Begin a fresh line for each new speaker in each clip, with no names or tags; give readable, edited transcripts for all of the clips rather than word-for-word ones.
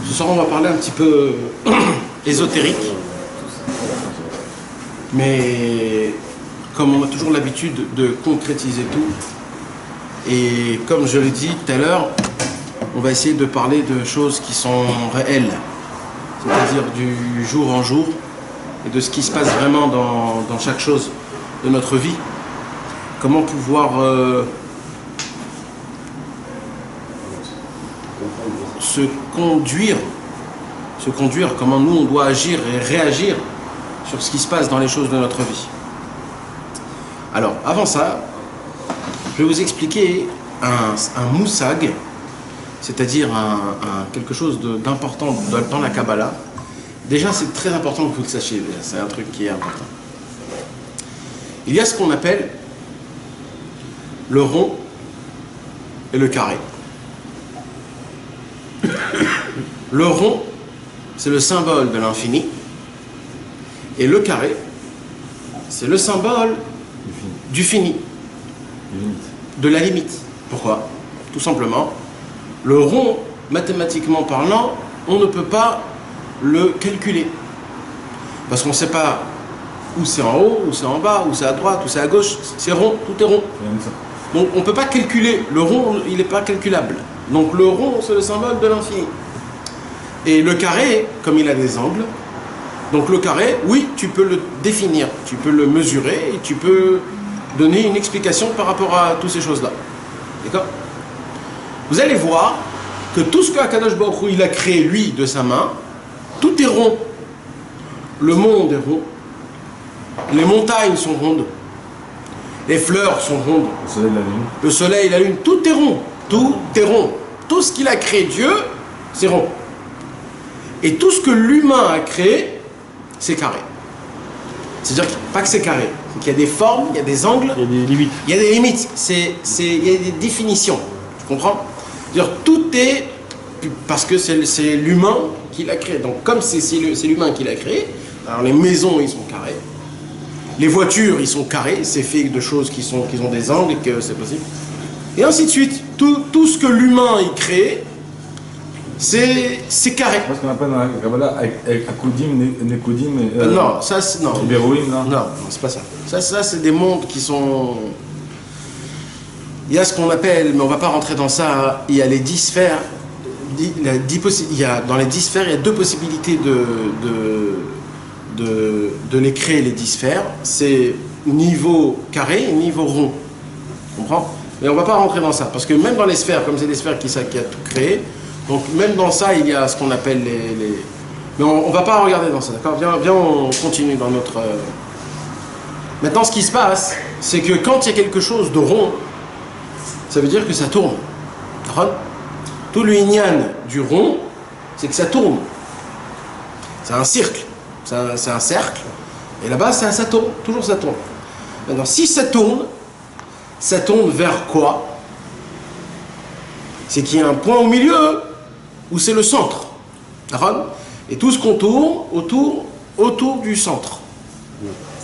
Ce soir, on va parler un petit peu ésotérique. Mais comme on a toujours l'habitude de concrétiser tout, et comme je l'ai dit tout à l'heure, on va essayer de parler de choses qui sont réelles, c'est-à-dire du jour en jour, et de ce qui se passe vraiment dans chaque chose de notre vie. Comment pouvoir se conduire, comment nous on doit agir et réagir sur ce qui se passe dans les choses de notre vie. Alors, avant ça, je vais vous expliquer un moussag, c'est-à-dire quelque chose d'important dans la Kabbalah. Déjà, c'est très important que vous le sachiez, c'est un truc qui est important. Il y a ce qu'on appelle le rond et le carré. Le rond, c'est le symbole de l'infini, et le carré, c'est le symbole du fini, de la limite. Pourquoi? Tout simplement, le rond, mathématiquement parlant, on ne peut pas le calculer. Parce qu'on ne sait pas où c'est en haut, où c'est en bas, où c'est à droite, où c'est à gauche. C'est rond, tout est rond. Donc on ne peut pas calculer. Le rond, il n'est pas calculable. Donc le rond, c'est le symbole de l'infini. Et le carré, comme il a des angles, donc le carré, oui, tu peux le définir, tu peux le mesurer et tu peux donner une explication par rapport à toutes ces choses-là. D'accord? Vous allez voir que tout ce que Akadosh Baruch Hu, il a créé, lui, de sa main, tout est rond. Le monde est rond. Les montagnes sont rondes. Les fleurs sont rondes.
Le soleil, la lune.
Le soleil, la lune, tout est rond. Tout est rond. Tout ce qu'il a créé, Dieu, c'est rond. Et tout ce que l'humain a créé, c'est carré. C'est-à-dire pas que c'est carré, c'est qu'il y a des formes, il y a des angles,
Il y a des limites.
il y a des limites, il y a des définitions. Tu comprends? C'est-à-dire tout est parce que c'est l'humain qui l'a créé. Donc comme c'est l'humain qui l'a créé, alors les maisons ils sont carrées, les voitures ils sont carrés, c'est fait de choses qui ont des angles et que c'est possible. Et ainsi de suite. Tout ce que l'humain il crée, c'est carré.
C'est ce qu'on appelle dans la Kabbalah Akudim, Nekodim.
Non, ça c'est. Non,
Bérouim, non.
non, c'est pas ça. Ça c'est des mondes qui sont. Il y a ce qu'on appelle, mais on va pas rentrer dans ça, il y a les 10 sphères. Dans les 10 sphères, il y a deux possibilités de les créer, les 10 sphères. C'est niveau carré et niveau rond. Tu comprends? Mais on va pas rentrer dans ça, parce que même dans les sphères, comme c'est des sphères qui a tout créé, donc même dans ça, il y a ce qu'on appelle les... Mais on va pas regarder dans ça, d'accord? Viens, on continue dans notre... Maintenant, ce qui se passe, c'est que quand il y a quelque chose de rond, ça veut dire que ça tourne. D'accord? Tout le inyan du rond, c'est que ça tourne. C'est un cercle. C'est un cercle. Et là-bas, ça tourne. Toujours ça tourne. Maintenant, si ça tourne vers quoi? C'est qu'il y a un point au milieu où c'est le centre. D'accord? Et tout ce qu'on tourne autour du centre.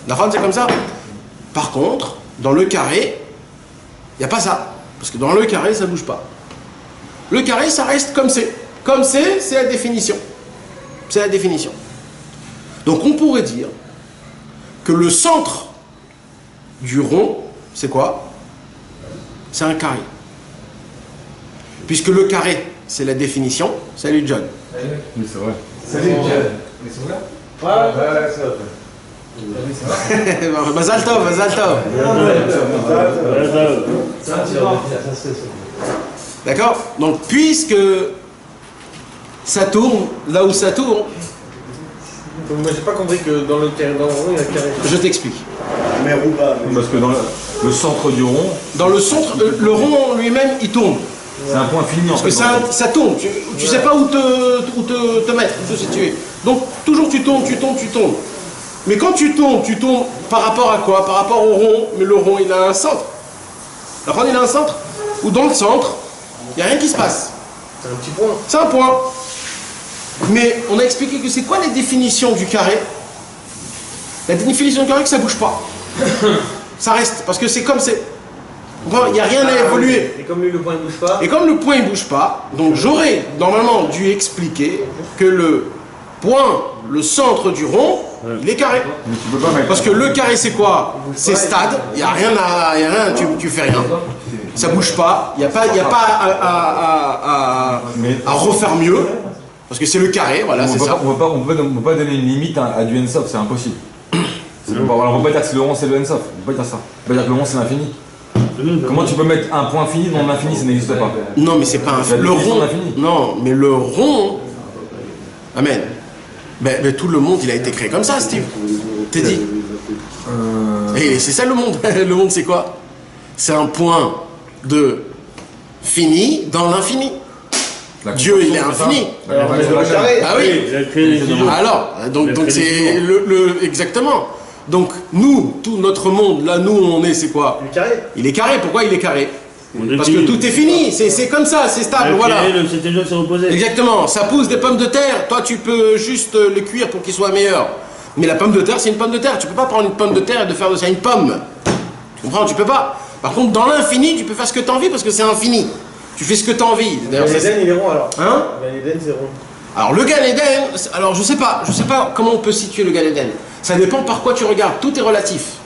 D'accord? C'est comme ça. Par contre, dans le carré, il n'y a pas ça. Parce que dans le carré, ça ne bouge pas. Le carré, ça reste comme c'est. Comme c'est la définition. C'est la définition. Donc on pourrait dire que le centre du rond, c'est quoi? C'est un carré. Puisque le carré, c'est la définition. Salut John.
Oui, c'est vrai.
Salut John. Ils sont là? Ouais, c'est vrai.
Mazal tov, Mazal tov. D'accord? Donc, puisque ça tourne là où ça tourne.
Donc, moi, j'ai pas compris que dans le rond, il y a un carré.
Je t'explique.
Mais ou pas.
Parce que dans le centre du rond,
Dans le centre, le rond lui-même, il tourne.
c'est un point fini en
Parce
fait.
que ça tourne. Tu sais pas où te mettre, où te situer. Donc, toujours tu tournes. Mais quand tu tournes par rapport à quoi? Par rapport au rond. Mais le rond, il a un centre. Le rond, il a un centre. Ou dans le centre, il n'y a rien qui se passe.
C'est un petit point.
C'est un point. Mais on a expliqué que c'est quoi les définitions du carré? La définition du carré, que ça bouge pas. Ça reste, parce que c'est comme c'est. Il n'y a rien à évoluer.
Et comme lui, le point ne bouge pas.
Et comme le point ne bouge pas, donc j'aurais normalement dû expliquer que le point, le centre du rond, il est carré.
Mais tu peux pas mettre.
Parce que le carré c'est quoi? C'est stade, il n'y a rien tu fais rien. Ça bouge pas, il n'y a pas à refaire mieux. Parce que c'est le carré, voilà, c'est ça.
On peut pas donner une limite à du N-Soft, c'est impossible. On peut pas dire que le rond c'est le N-Soft, on peut pas dire ça. On peut dire que le rond c'est l'infini. Comment tu peux mettre un point fini dans l'infini, ça n'existe pas.
Non, mais c'est pas un le rond. Non, mais le rond. Amen. Mais tout le monde, il a été créé comme ça, Steve. T'es dit. Et c'est ça le monde. Le monde, c'est quoi? C'est un point de fini dans l'infini. Dieu, il est infini. Ah oui. Alors, donc c'est exactement. Donc nous, tout notre monde, là nous on est, c'est quoi?
Le carré.
Il est carré. Pourquoi il est carré? Parce que tout est fini, c'est comme ça, c'est stable, voilà. Exactement, ça pousse des pommes de terre, toi tu peux juste les cuire pour qu'ils soient meilleurs. Mais la pomme de terre, c'est une pomme de terre, tu peux pas prendre une pomme de terre et de faire de ça une pomme. Tu comprends? Tu peux pas. Par contre, dans l'infini, tu peux faire ce que tu as envie parce que c'est infini. Tu fais ce que tu as envie.
Le Gan Eden, il est rond alors.
Hein?
Le Gan Eden, c'est rond.
Alors le Gan Eden, alors je sais pas comment on peut situer le Gan Eden. Ça dépend par quoi tu regardes, tout est relatif.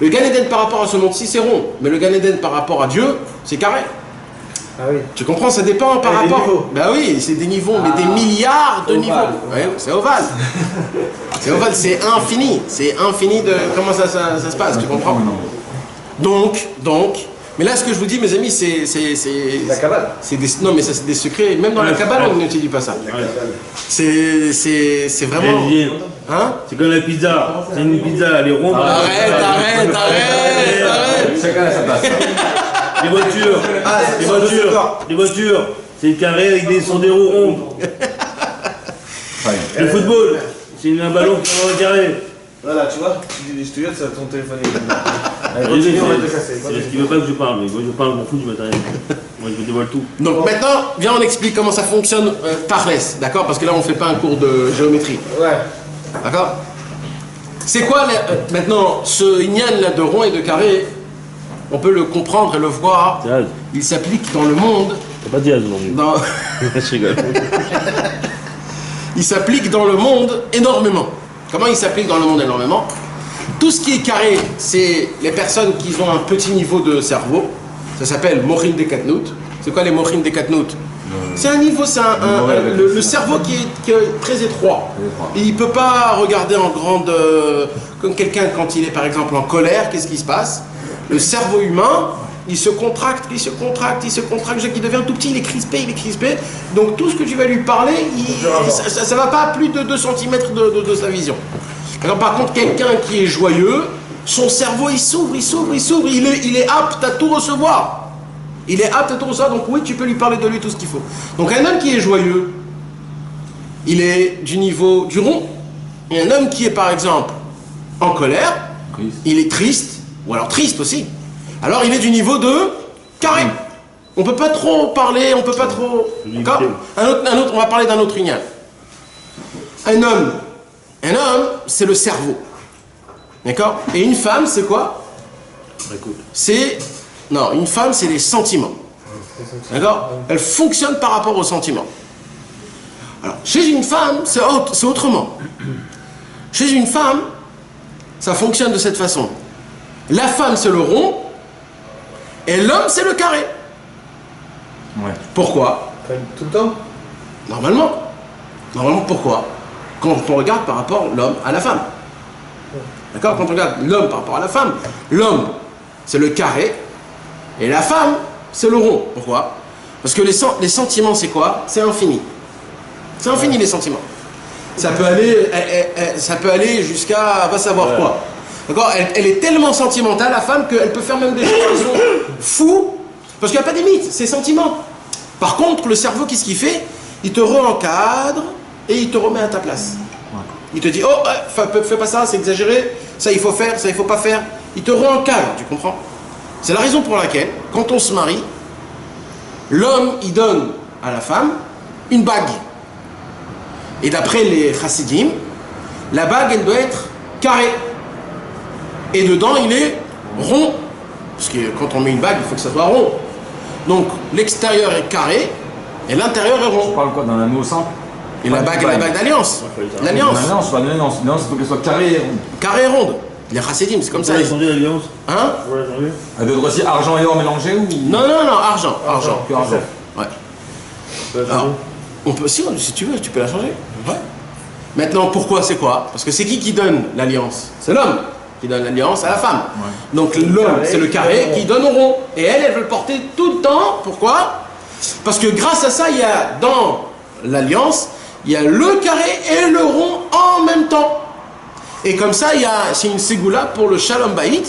Le Gan Eden par rapport à ce monde-ci, c'est rond. Mais le Gan Eden par rapport à Dieu, c'est carré.
Ah oui.
Tu comprends? Ça dépend par rapport...
Des niveaux.
Bah oui, c'est des niveaux, mais des milliards de niveaux. Ouais, c'est ovale. C'est ovale, c'est infini. C'est infini de... Comment ça se passe, tu comprends? Donc... Mais là, ce que je vous dis, mes amis, c'est...
La Kabbale.
Non, mais ça, c'est des secrets. Même dans la Kabbale, on n'utilise pas ça. C'est vraiment... Hein?
C'est comme la pizza. C'est une pizza, elle est ronde.
Arrête.
Chacun a sa place.
Les voitures, c'est carré avec des roues rondes. Le football, c'est un ballon qui est en carré.
Voilà, tu vois, je te jure, ça ton téléphone.
C'est parce qu'il veut pas que je parle, mais moi je parle, m'en fous du matériel. Moi je vous dévoile tout.
Donc maintenant, viens on explique comment ça fonctionne par l'Est, d'accord? Parce que là on fait pas un cours de géométrie.
Ouais.
D'accord? C'est quoi maintenant ce Inyan là de rond et de carré? On peut le comprendre et le voir. Il s'applique dans le monde.
T'as pas Diaz aujourd'hui. Je rigole.
Il s'applique dans le monde énormément. Comment il s'applique dans le monde énormément? Tout ce qui est carré, c'est les personnes qui ont un petit niveau de cerveau. Ça s'appelle Morin des Katnout. C'est quoi les Morin des Katnout? C'est un niveau, c'est le cerveau qui est très étroit. Et il ne peut pas regarder en grande... comme quelqu'un quand il est par exemple en colère, qu'est-ce qui se passe? Le cerveau humain, il se contracte, il devient tout petit, il est crispé. Donc tout ce que tu vas lui parler, ça ne va pas à plus de 2 cm de sa vision. Alors, par contre, quelqu'un qui est joyeux, son cerveau il s'ouvre, il est apte à tout recevoir. Donc oui, tu peux lui parler de lui tout ce qu'il faut. Donc un homme qui est joyeux, il est du niveau du rond. Et un homme qui est par exemple en colère, il est triste, ou alors triste aussi. Alors il est du niveau de carré. On peut pas trop parler, on peut pas trop... D'accord ? Un autre, on va parler d'un autre Inyan. Un homme, c'est le cerveau. D'accord? Et une femme, c'est quoi? Une femme, c'est les sentiments. D'accord? Elle fonctionne par rapport aux sentiments. Alors, chez une femme, c'est autrement. Chez une femme, ça fonctionne de cette façon. La femme, c'est le rond, et l'homme, c'est le carré.
Ouais.
Pourquoi?
Tout le temps?
Normalement, pourquoi? Quand on regarde par rapport l'homme à la femme. D'accord? Quand on regarde l'homme par rapport à la femme, l'homme, c'est le carré, et la femme, c'est le rond. Pourquoi? Parce que les sentiments, c'est quoi? C'est infini. C'est infini, les sentiments. Ça peut aller jusqu'à va savoir quoi. D'accord? Elle est tellement sentimentale, la femme, qu'elle peut faire même des choses qui sont fous, parce qu'il n'y a pas de limite, c'est sentiments. Par contre, le cerveau, qu'est-ce qu'il fait? Il te re-encadre et il te remet à ta place. Il te dit, oh, fais pas ça, c'est exagéré, ça il faut faire, ça il faut pas faire. Il te re-encadre, tu comprends? C'est la raison pour laquelle, quand on se marie, l'homme, il donne à la femme une bague. Et d'après les chassidim, la bague, elle doit être carrée. Et dedans, il est rond. Parce que quand on met une bague, il faut que ça soit rond. Donc l'extérieur est carré et l'intérieur est
Tu
rond.
parles quoi, d'un anneau simple?
Et la bague d'alliance. L'alliance.
L'alliance, pas l'alliance. L'alliance, il faut qu'elle soit carrée.
Carré et ronde. Les chassidim, c'est comme ça.
Ça a changé l'alliance.
Hein?
Ouais, changé.
Elle doit être aussi argent et or mélangés ou?
Non, argent.
Que argent.
Ouais. Alors, on peut, si tu veux, tu peux la changer. Ouais. Maintenant, pourquoi, c'est quoi? Parce que c'est qui donne l'alliance? C'est l'homme qui donne l'alliance à la femme. Ouais. Donc l'homme, c'est le carré qui donne au rond. Et elle veut le porter tout le temps. Pourquoi? Parce que grâce à ça, il y a dans l'alliance, il y a le carré et le rond en même temps. Et comme ça, c'est une ségoula pour le shalom bayit.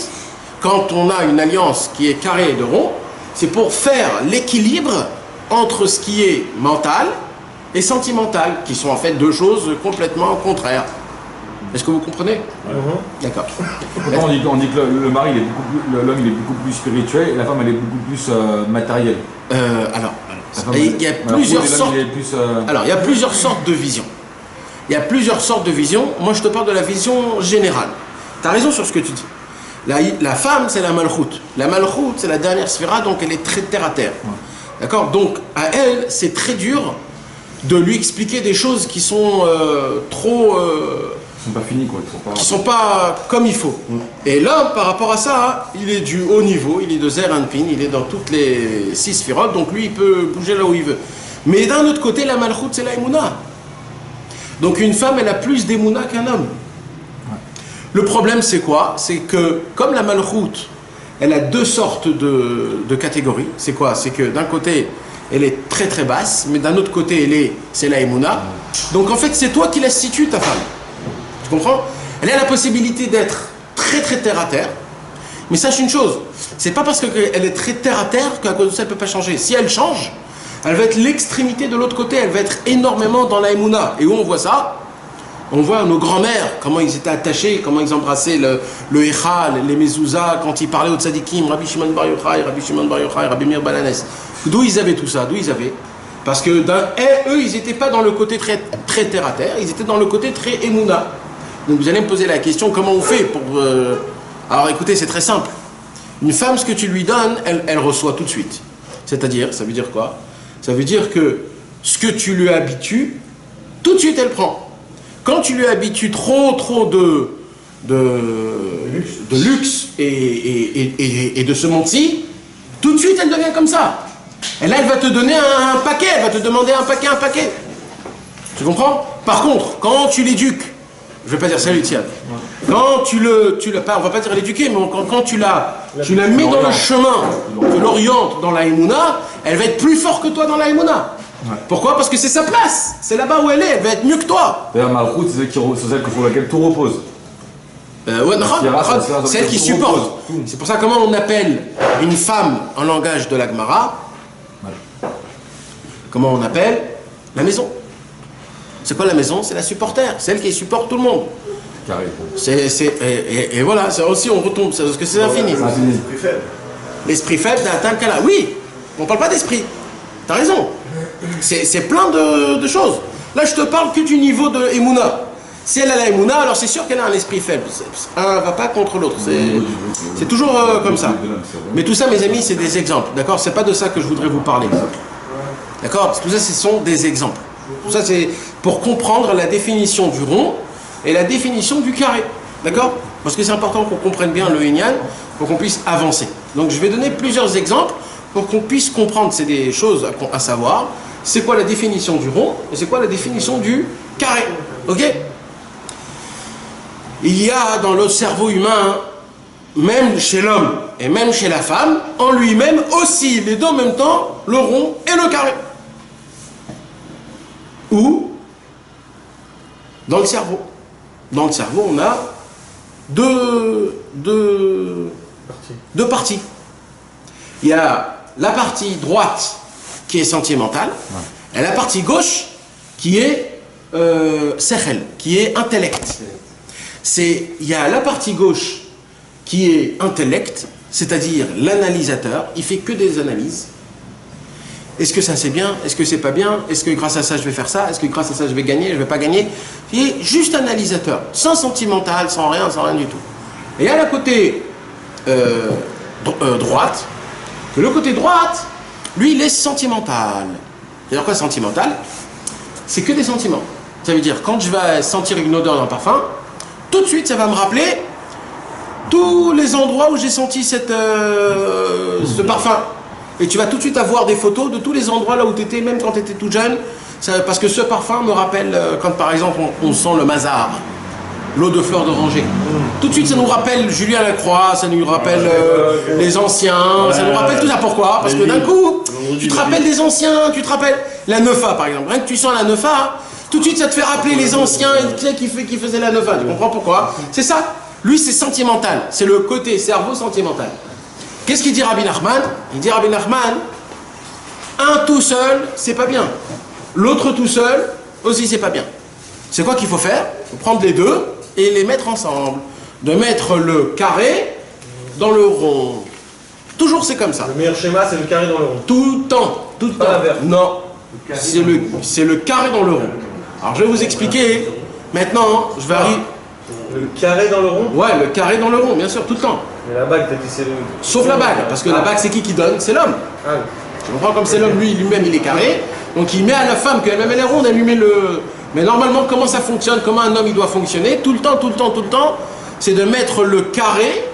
Quand on a une alliance qui est carré et de rond, c'est pour faire l'équilibre entre ce qui est mental et sentimental, qui sont en fait deux choses complètement contraires. Est-ce que vous comprenez? D'accord.
Pourtant, on dit que le mari, l'homme, il est beaucoup plus spirituel et la femme, elle est beaucoup plus matérielle.
Il y a plusieurs sortes. Alors, il y a plusieurs sortes de visions. Il y a plusieurs sortes de visions. Moi, je te parle de la vision générale. Tu as raison sur ce que tu dis. La femme, c'est la malchoute. La malchoute, c'est la dernière sphira, donc elle est très terre à terre. Ouais. D'accord? Donc, à elle, c'est très dur de lui expliquer des choses qui sont trop...
Qui sont pas finis, quoi.
Qui sont pas comme il faut. Et l'homme, par rapport à ça, il est du haut niveau, il est de Zer Anpin, il est dans toutes les 6 sphirotes, donc lui, il peut bouger là où il veut. Mais d'un autre côté, la malchoute, c'est la Emouna. Donc une femme, elle a plus d'émouna qu'un homme. Ouais. Le problème, c'est quoi? C'est que, comme la malchoute, elle a deux sortes de catégories. C'est quoi? C'est que d'un côté, elle est très très basse, mais d'un autre côté, c'est la émouna. Donc en fait, c'est toi qui la situes, ta femme. Tu comprends? Elle a la possibilité d'être très très terre à terre. Mais sache une chose, c'est pas parce qu'elle est très terre à terre qu'à cause de ça, elle peut pas changer. Si elle change, elle va être l'extrémité de l'autre côté, elle va être énormément dans la émouna. Et où on voit ça? On voit nos grands-mères, comment ils étaient attachés, comment ils embrassaient le Echal, les mezouza, quand ils parlaient aux tzadikim, Rabbi Shimon Bar Yochai, Rabbi Meir Balanes. D'où ils avaient tout ça? D'où ils avaient? Parce que eux, ils n'étaient pas dans le côté très, très terre à terre, ils étaient dans le côté très émouna. Donc vous allez me poser la question, comment on fait pour... Alors écoutez, c'est très simple. Une femme, ce que tu lui donnes, elle reçoit tout de suite. C'est-à-dire, ça veut dire quoi? Ça veut dire que ce que tu lui habitues, tout de suite elle prend. Quand tu lui habitues trop de luxe et de ce monde-ci, tout de suite elle devient comme ça. Et là elle va te donner un paquet, elle va te demander un paquet. Tu comprends? Par contre, quand tu l'éduques, je vais pas dire salut tiens, quand on va pas dire l'éduquer, mais quand tu la mets dans le chemin, tu l'orientes dans la Emouna, elle va être plus forte que toi dans la Emouna. Ouais. Pourquoi? Parce que c'est sa place, c'est là-bas où elle va être mieux que toi.
D'ailleurs, Malchoute, c'est celle sur laquelle tout repose.
C'est elle qui supporte. C'est pour ça comment on appelle une femme en langage de la Gemara. Comment on appelle? La maison. C'est quoi la maison? C'est la supporter, c'est elle qui supporte tout le monde.
Carré.
Et voilà, ça aussi on retombe, parce que c'est infini.
L'esprit faible.
L'esprit faible d'un tel cas-là. Oui, on parle pas d'esprit. T'as raison. C'est plein de choses. Là, je te parle que du niveau de Emouna. Si elle a la Emouna, alors c'est sûr qu'elle a un esprit faible. Un va pas contre l'autre. C'est toujours comme ça. Mais tout ça, mes amis, c'est des exemples. D'accord? C'est pas de ça que je voudrais vous parler. D'accord? Tout ça, ce sont des exemples. Tout ça, c'est pour comprendre la définition du rond et la définition du carré. D'accord? Parce que c'est important qu'on comprenne bien le Inyan pour qu'on puisse avancer. Donc, je vais donner plusieurs exemples pour qu'on puisse comprendre. C'est des choses à savoir. C'est quoi la définition du rond et c'est quoi la définition du carré. Ok? Il y a dans le cerveau humain, même chez l'homme et même chez la femme, en lui-même aussi, les deux en même temps, le rond et le carré. Ou dans le cerveau. Dans le cerveau, on a deux parties. Il y a la partie droite qui est sentimentale, et la partie gauche qui est sechel, qui est intellect. Il y a la partie gauche qui est intellect, c'est-à-dire l'analysateur, il fait que des analyses. Est-ce que ça c'est bien? Est-ce que c'est pas bien? Est-ce que grâce à ça je vais faire ça? Est-ce que grâce à ça je vais gagner? Je vais pas gagner? Il est juste analysateur, sans sentimental, sans rien du tout. Et à la côté droite, que le côté droite, lui, il est sentimental. C'est-à-dire quoi sentimental? C'est que des sentiments. Ça veut dire, quand je vais sentir une odeur d'un parfum, tout de suite, ça va me rappeler tous les endroits où j'ai senti ce parfum. Et tu vas tout de suite avoir des photos de tous les endroits là où tu étais, même quand tu étais tout jeune. Parce que ce parfum me rappelle, quand par exemple on sent le mazar, l'eau de fleurs d'oranger. Tout de suite, ça nous rappelle Julien Lacroix, ça nous rappelle les anciens, ça nous rappelle tout ça. Pourquoi? Parce que d'un coup, tu te rappelles des anciens, tu te rappelles la Neufa par exemple. Rien que tu sens la Neufa, tout de suite ça te fait rappeler les anciens qui faisaient la Neufa. Tu comprends pourquoi? C'est ça. Lui, c'est sentimental. C'est le côté cerveau sentimental. Qu'est-ce qu'il dit Rabbi Nachman? Il dit Rabbi Nachman, un tout seul, c'est pas bien. L'autre tout seul, aussi c'est pas bien. C'est quoi qu'il faut faire? Il faut prendre les deux et les mettre ensemble. De mettre le carré dans le rond. Toujours c'est comme ça.
Le meilleur schéma, c'est le carré dans le rond.
Tout le temps. Tout le temps. Non. C'est le carré dans le rond. Alors je vais vous expliquer. Maintenant, je vais arriver.
Le carré dans le rond?
Ouais, le carré dans le rond, bien sûr, tout le temps.
Mais la bague, t'as dit c'est le...
Sauf la bague, parce que la bague, c'est qui donne? C'est l'homme.
Ah oui.
Tu comprends? Comme c'est l'homme, lui-même, il est carré. Donc il met à la femme qu'elle-même, elle est ronde, elle lui met le... Mais normalement, comment ça fonctionne? Comment un homme, il doit fonctionner? Tout le temps, c'est de mettre le carré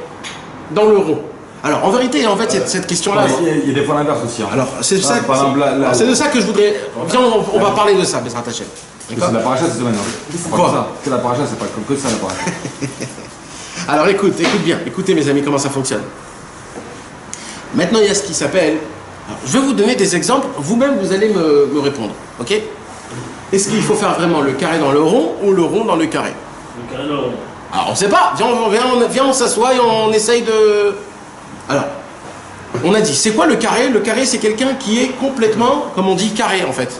dans le rond. Alors, en vérité, en fait, cette question-là...
Il y a des fois l'inverse aussi. Hein.
Alors, c'est de ça que je voudrais... Viens, on va parler de ça, Bezrat Hashem.
C'est la paracha cette semaine.
Quoi?
C'est la paracha, c'est pas que ça la paracha.
Alors écoute bien, écoutez mes amis comment ça fonctionne. Maintenant il y a ce qui s'appelle... Je vais vous donner des exemples, vous-même vous allez me répondre, ok? Est-ce qu'il faut faire vraiment le carré dans le rond ou le rond dans le carré?
Le carré dans le rond.
Alors on ne sait pas, viens on s'assoit et on essaye de... Alors, on a dit, c'est quoi le carré? Le carré c'est quelqu'un qui est complètement, comme on dit, carré en fait.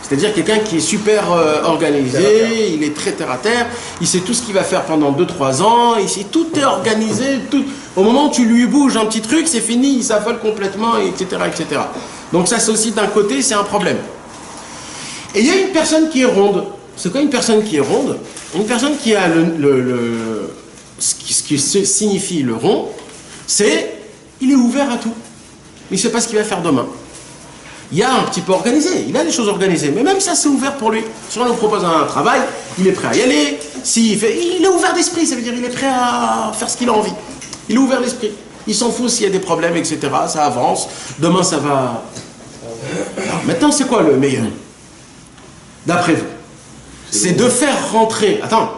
C'est-à-dire quelqu'un qui est super organisé, il est très terre à terre, il sait tout ce qu'il va faire pendant 2-3 ans, tout est organisé, tout... Au moment où tu lui bouges un petit truc, c'est fini, il s'affole complètement, etc., etc. Donc ça, c'est aussi d'un côté, c'est un problème. Et il y a une personne qui est ronde. C'est quoi une personne qui est ronde? Une personne qui a ce qui signifie le rond, c'est il est ouvert à tout. Il ne sait pas ce qu'il va faire demain. Il y a un petit peu organisé, il a des choses organisées, mais même ça c'est ouvert pour lui. Si on lui propose un travail, il est prêt à y aller. Il est ouvert d'esprit, ça veut dire il est prêt à faire ce qu'il a envie. Il est ouvert d'esprit. Il s'en fout s'il y a des problèmes, etc. Ça avance. Demain ça va... Alors, maintenant c'est quoi le meilleur? D'après vous? C'est de faire rentrer... Attends,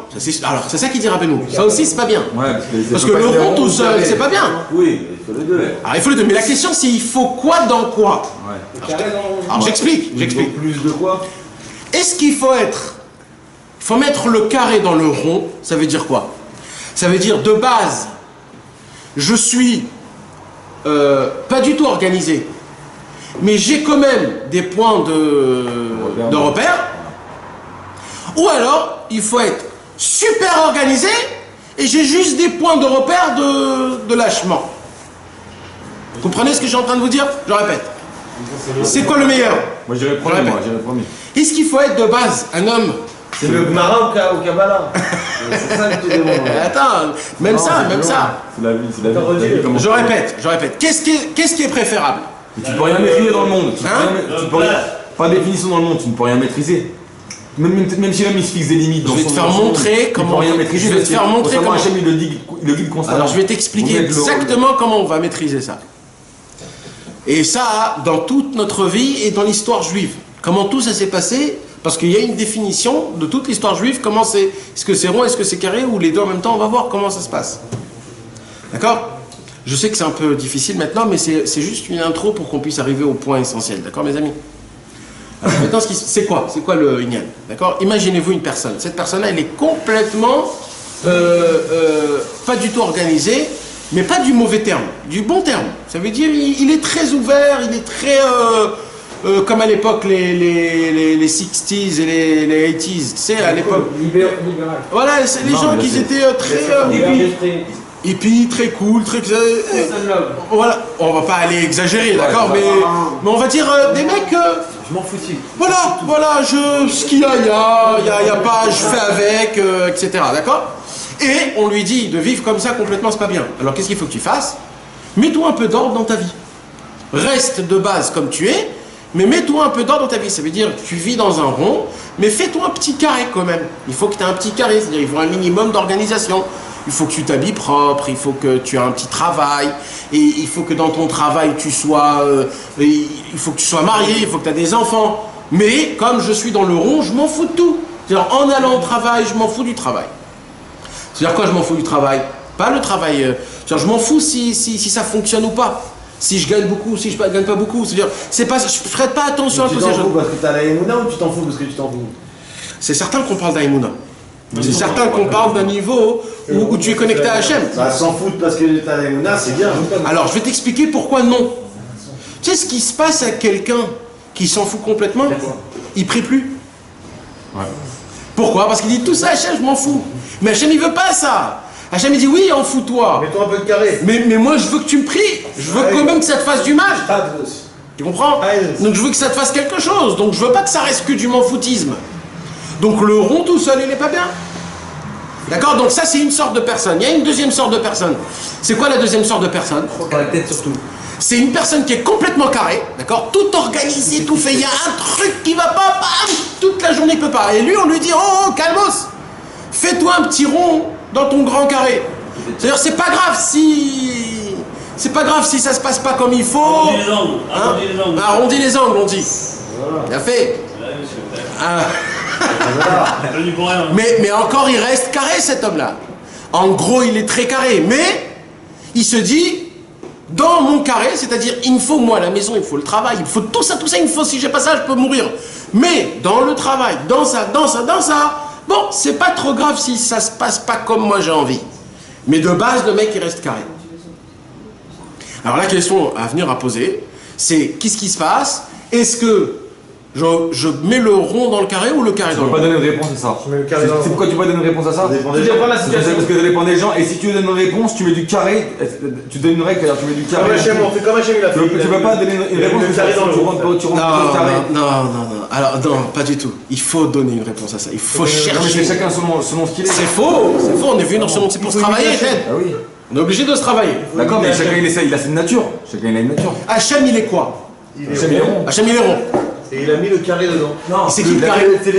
alors c'est ça qui dit Rabbeinu. Ça aussi c'est pas bien.
Ouais,
parce que le rond tout seul, c'est pas bien.
Oui, il faut les deux.
Alors il faut les deux. Mais la question c'est il faut quoi dans quoi?
Ouais.
Alors j'explique.
Plus de quoi?
Est-ce qu'il faut être... Il faut mettre le carré dans le rond, ça veut dire quoi? Ça veut dire de base, je suis pas du tout organisé, mais j'ai quand même des points de repère. Ou alors, il faut être super organisé et j'ai juste des points de repère de lâchement. Vous comprenez ce que je suis en train de vous dire? Je répète. C'est quoi le meilleur?
Moi j'irai premier.
Est-ce qu'il faut être de base un homme?
C'est le Gemara au Kabbalah. C'est ça que tu demandes.
Attends, même ça.
C'est la vie.
Je répète. Qu'est-ce qui est préférable?
Tu ne peux rien maîtriser dans le monde.
Hein?
Par définition dans le monde, tu ne peux rien maîtriser. Même si l'homme il se fixe des limites.
Je vais te faire montrer comment.
Je vais te faire montrer comment. Hachem il le dit constamment.
Alors je vais t'expliquer exactement comment on va maîtriser ça. Et ça, dans toute notre vie et dans l'histoire juive. Comment tout ça s'est passé? Parce qu'il y a une définition de toute l'histoire juive. Comment c'est? Est-ce que c'est rond? Est-ce que c'est carré? Ou les deux en même temps? On va voir comment ça se passe. D'accord? Je sais que c'est un peu difficile maintenant, mais c'est juste une intro pour qu'on puisse arriver au point essentiel. D'accord, mes amis? Alors, maintenant, c'est quoi? C'est quoi le Inyan? D'accord? Imaginez-vous une personne. Cette personne-là, elle est complètement pas du tout organisée, mais pas du mauvais terme, du bon terme. Ça veut dire il est très ouvert, il est très... comme à l'époque, les 60s et les 80s, tu sais, à l'époque...
Libéral.
Voilà, c'est les gens qui étaient très... hippie, très cool, très... Voilà, on va pas aller exagérer, d'accord, mais on va dire des mecs...
Je m'en foutis.
Voilà, ce qu'il y a pas, je fais avec, etc., d'accord? Et on lui dit de vivre comme ça complètement, c'est pas bien. Alors qu'est-ce qu'il faut que tu fasses? Mets-toi un peu d'ordre dans ta vie. Reste de base comme tu es, mais mets-toi un peu d'ordre dans ta vie. Ça veut dire que tu vis dans un rond, mais fais-toi un petit carré quand même. Il faut que tu aies un petit carré, c'est-à-dire il faut un minimum d'organisation. Il faut que tu t'habilles propre, il faut que tu aies un petit travail, et il faut que dans ton travail tu sois, il faut que tu sois marié, il faut que tu aies des enfants. Mais comme je suis dans le rond, je m'en fous de tout. C'est-à-dire en allant au travail, je m'en fous du travail. C'est-à-dire quoi, je m'en fous du travail? Pas le travail. C'est-à-dire je m'en fous si ça fonctionne ou pas. Si je gagne beaucoup, si je gagne pas beaucoup. C'est-à-dire, je ferai pas attention à tous ces choses.
Tu t'en fous parce que tu as la Emouna ou tu t'en fous parce que tu t'en fous?
C'est certain qu'on parle d'Aïmouna. C'est certain qu'on parle d'un niveau où tu es connecté à Hachem.
Bah, s'en foutre parce que tu as la Emouna, c'est bien.
Alors, je vais t'expliquer pourquoi non. Tu sais ce qui se passe à quelqu'un qui s'en fout complètement? Il prie plus.
Ouais.
Pourquoi? Parce qu'il dit tout ça, Hachem, je m'en fous. Mais Hachem, il veut pas ça. Hachem, il dit oui, en fous-toi.
Mets-toi un peu de carré.
Mais moi, je veux que tu me pries. Je veux quand même que ça te fasse du mal. Tu comprends? Donc, je veux que ça te fasse quelque chose. Donc, je veux pas que ça reste que du m'en-foutisme. Donc, le rond tout seul, il est pas bien. D'accord? Donc, ça, c'est une sorte de personne. Il y a une deuxième sorte de personne. C'est quoi la deuxième sorte de personne?
Dans la tête surtout.
C'est une personne qui est complètement carrée, d'accord? Tout organisé, tout fait. Il y a un truc qui va pas, bam, toute la journée il peut pas. Et lui, on lui dit, oh, calmos, fais-toi un petit rond dans ton grand carré. C'est-à-dire, c'est pas grave si ça se passe pas comme il faut.
Arrondis les angles. Arrondis les angles.
Arrondis les angles, on dit. Bien fait.
Je dis pour rien.
Mais encore, il reste carré, cet homme-là. En gros, il est très carré. Mais il se dit, dans mon carré, c'est-à-dire, il me faut, moi, à la maison, il me faut le travail, il me faut tout ça, il me faut, si j'ai pas ça, je peux mourir. Mais dans le travail, dans ça, bon, c'est pas trop grave si ça se passe pas comme moi j'ai envie. Mais de base, le mec, il reste carré. Alors la question à venir à poser, c'est qu'est-ce qui se passe? Est-ce que je mets le rond dans le carré ou le carré
Tu
dans
peux
le
pas
rond?
donner une réponse à ça.
Je mets le carré dans le
C'est pourquoi tu peux pas donner une réponse à ça?
Ça dépend
Ça
des gens.
dépend de la
Parce
situation.
que ça dépend des gens, et si tu donnes une réponse, tu mets du carré, tu donnes une règle, tu mets du
Comme
carré.
Hachem, on fait comme Hachem, il a fait.
Tu peux pas donner une réponse,
le carré dans le
tu
rond.
rentres pas, tu rentres
Non,
pas au carré.
non. Alors, non, pas du tout. Il faut donner une réponse à ça. Il faut
Non, mais c'est
chercher.
chacun selon ce qu'il est.
C'est faux, on est venu dans ce monde, c'est pour se travailler, Ted.
Ah oui.
On est obligé de se travailler.
D'accord, mais chacun il a sa nature. Chacun il a une nature.
Hachem, il est quoi?
Hachem, il est rond.
Hachem, il est rond.
Et il a mis le carré dedans.
Non,
C'est qui le carré?
C'est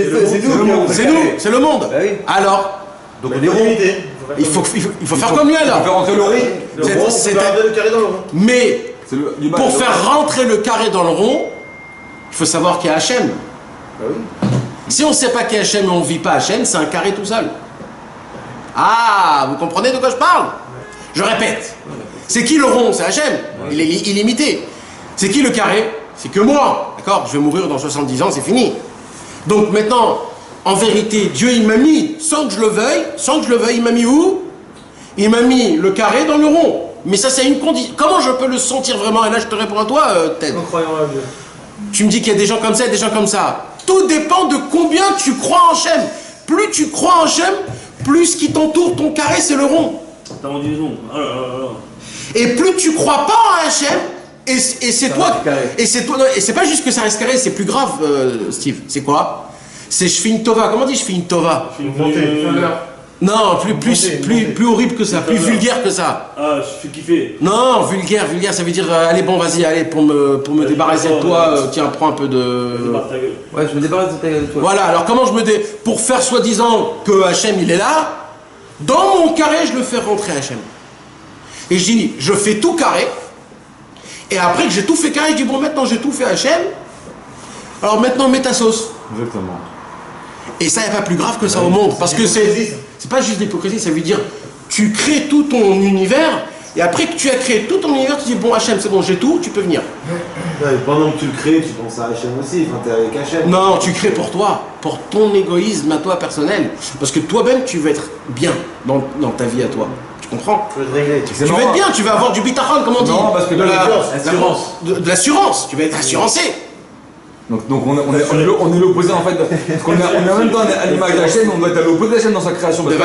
nous.
C'est nous, c'est le monde.
Bah oui.
Alors,
Donc on est rond.
il faut faire comme lui
On peut
alors.
rentrer le rond.
Le rond, on peut garder le carré dans le rond.
Mais
C'est du bas,
pour
le
faire rentrer le carré dans le rond, il faut savoir qu'il y a Hachem.
Bah oui.
Si on ne sait pas qu'il y a Hachem et on ne vit pas Hachem, c'est un carré tout seul. Ah, vous comprenez de quoi je parle? Je répète. C'est qui le rond? C'est Hachem. Il est illimité. C'est qui le carré? C'est que moi. D'accord? Je vais mourir dans 70 ans, c'est fini. Donc maintenant, en vérité, Dieu il m'a mis, sans que je le veuille, il m'a mis où? Il m'a mis le carré dans le rond. Mais ça, c'est une condition. Comment je peux le sentir vraiment? Et là, je te réponds à toi, Ted.
En croyant à Dieu.
Tu me dis qu'il y a des gens comme ça et des gens comme ça. Tout dépend de combien tu crois en Hachem. Plus tu crois en Hachem, plus ce qui t'entoure, ton carré, c'est le rond.
T'as rendu les ongles. Oh là là là là.
Et plus tu crois pas en Hachem, et c'est toi. Et c'est toi. Non, et c'est pas juste que ça reste carré, c'est plus grave, Steve. C'est quoi? C'est je fais une tova. Comment on dit je fais une tova?
Je fais une
Montée.
Non, plus horrible que ça, plus vulgaire que ça.
Ah, je fais kiffer.
Non, vulgaire, ça veut dire allez bon vas-y, allez pour me débarrasser de toi, tiens prends un peu de.
Débarque ta gueule.
Ouais, je me débarrasse de ta gueule de toi.
Voilà, alors comment je me pour faire soi-disant que Hachem il est là, dans mon carré je le fais rentrer Hachem. Et je dis, je fais tout carré, et après que j'ai tout fait carré, je dis bon maintenant j'ai tout fait Hachem, alors maintenant mets ta sauce.
Exactement.
Et ça, il n'y a pas plus grave que ça au monde. Parce que c'est pas juste l'hypocrisie, ça veut dire tu crées tout ton univers, et après que tu as créé tout ton univers, tu dis bon Hachem, c'est bon, j'ai tout, tu peux venir.
Ouais, pendant que tu le crées, tu penses à Hachem aussi. Enfin, t'es avec Hachem.
Non, tu crées pour toi, pour ton égoïsme à toi personnel. Parce que toi-même, tu veux être bien dans ta vie à toi. Tu comprends?
Tu veux te régler.
Tu veux être bien, tu veux avoir du bitachon, comment on dit?
Non, parce que
de
l'assurance.
de l'assurance, tu veux être assurancé.
Donc on est l'opposé en fait. Parce qu'on est en même temps à l'image de la chaîne, on doit être à l'opposé de la chaîne dans sa création. Parce que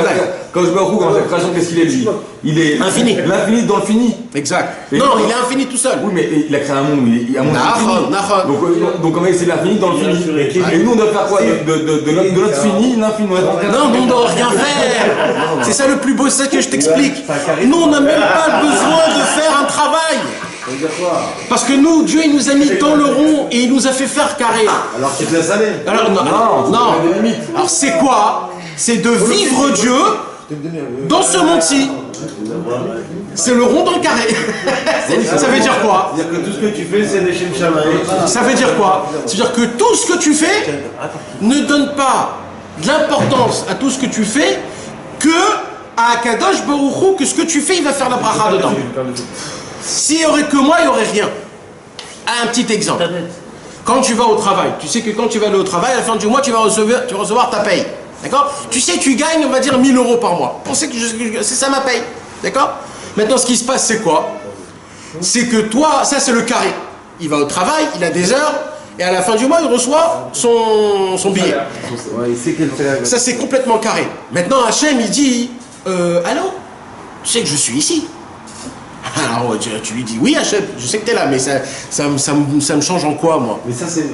quand je me retrouve dans sa création, qu'est-ce qu'il est lui? Il est
infini.
L'infini dans le fini.
Exact.
Et
non, il est infini tout seul.
Oui, mais il a créé un monde, mais il y a un monde infini. Donc c'est l'infini dans le fini. Et nous on doit faire quoi? De notre fini, l'infini.
Non, mais on ne doit rien faire. C'est ça le plus beau, c'est ça que je t'explique. Nous, on n'a même pas besoin de faire un travail. Parce que nous, Dieu, il nous a mis dans le rond et il nous a fait faire carré.
Alors tu te laisses aller.
Alors, non. Alors, c'est quoi? C'est de vivre Dieu dans ce monde-ci. C'est le rond dans le carré. Ça veut dire quoi?
C'est-à-dire que tout ce que tu fais, c'est des chimchamaïs.
Ça veut dire quoi? C'est-à-dire que tout ce que tu fais ne donne pas de l'importance à tout ce que tu fais que à Kadosh Baruch Hu, que ce que tu fais, il va faire la bracha dedans. S'il n'y aurait que moi, il n'y aurait rien. Un petit exemple. Quand tu vas au travail, tu sais que quand tu vas aller au travail, à la fin du mois, tu vas recevoir ta paye. D'accord? Tu sais que tu gagnes, on va dire, 1000 € par mois. On sait que c'est ça ma paye. D'accord? Maintenant, ce qui se passe, c'est quoi? C'est que toi, ça c'est le carré. Il va au travail, il a des heures, et à la fin du mois, il reçoit son billet. Ça, c'est complètement carré. Maintenant, Hachem, il dit, allô? Tu sais que je suis ici. Alors tu lui dis oui Hachem, je sais que tu es là, mais ça me change en quoi moi?
Mais ça c'est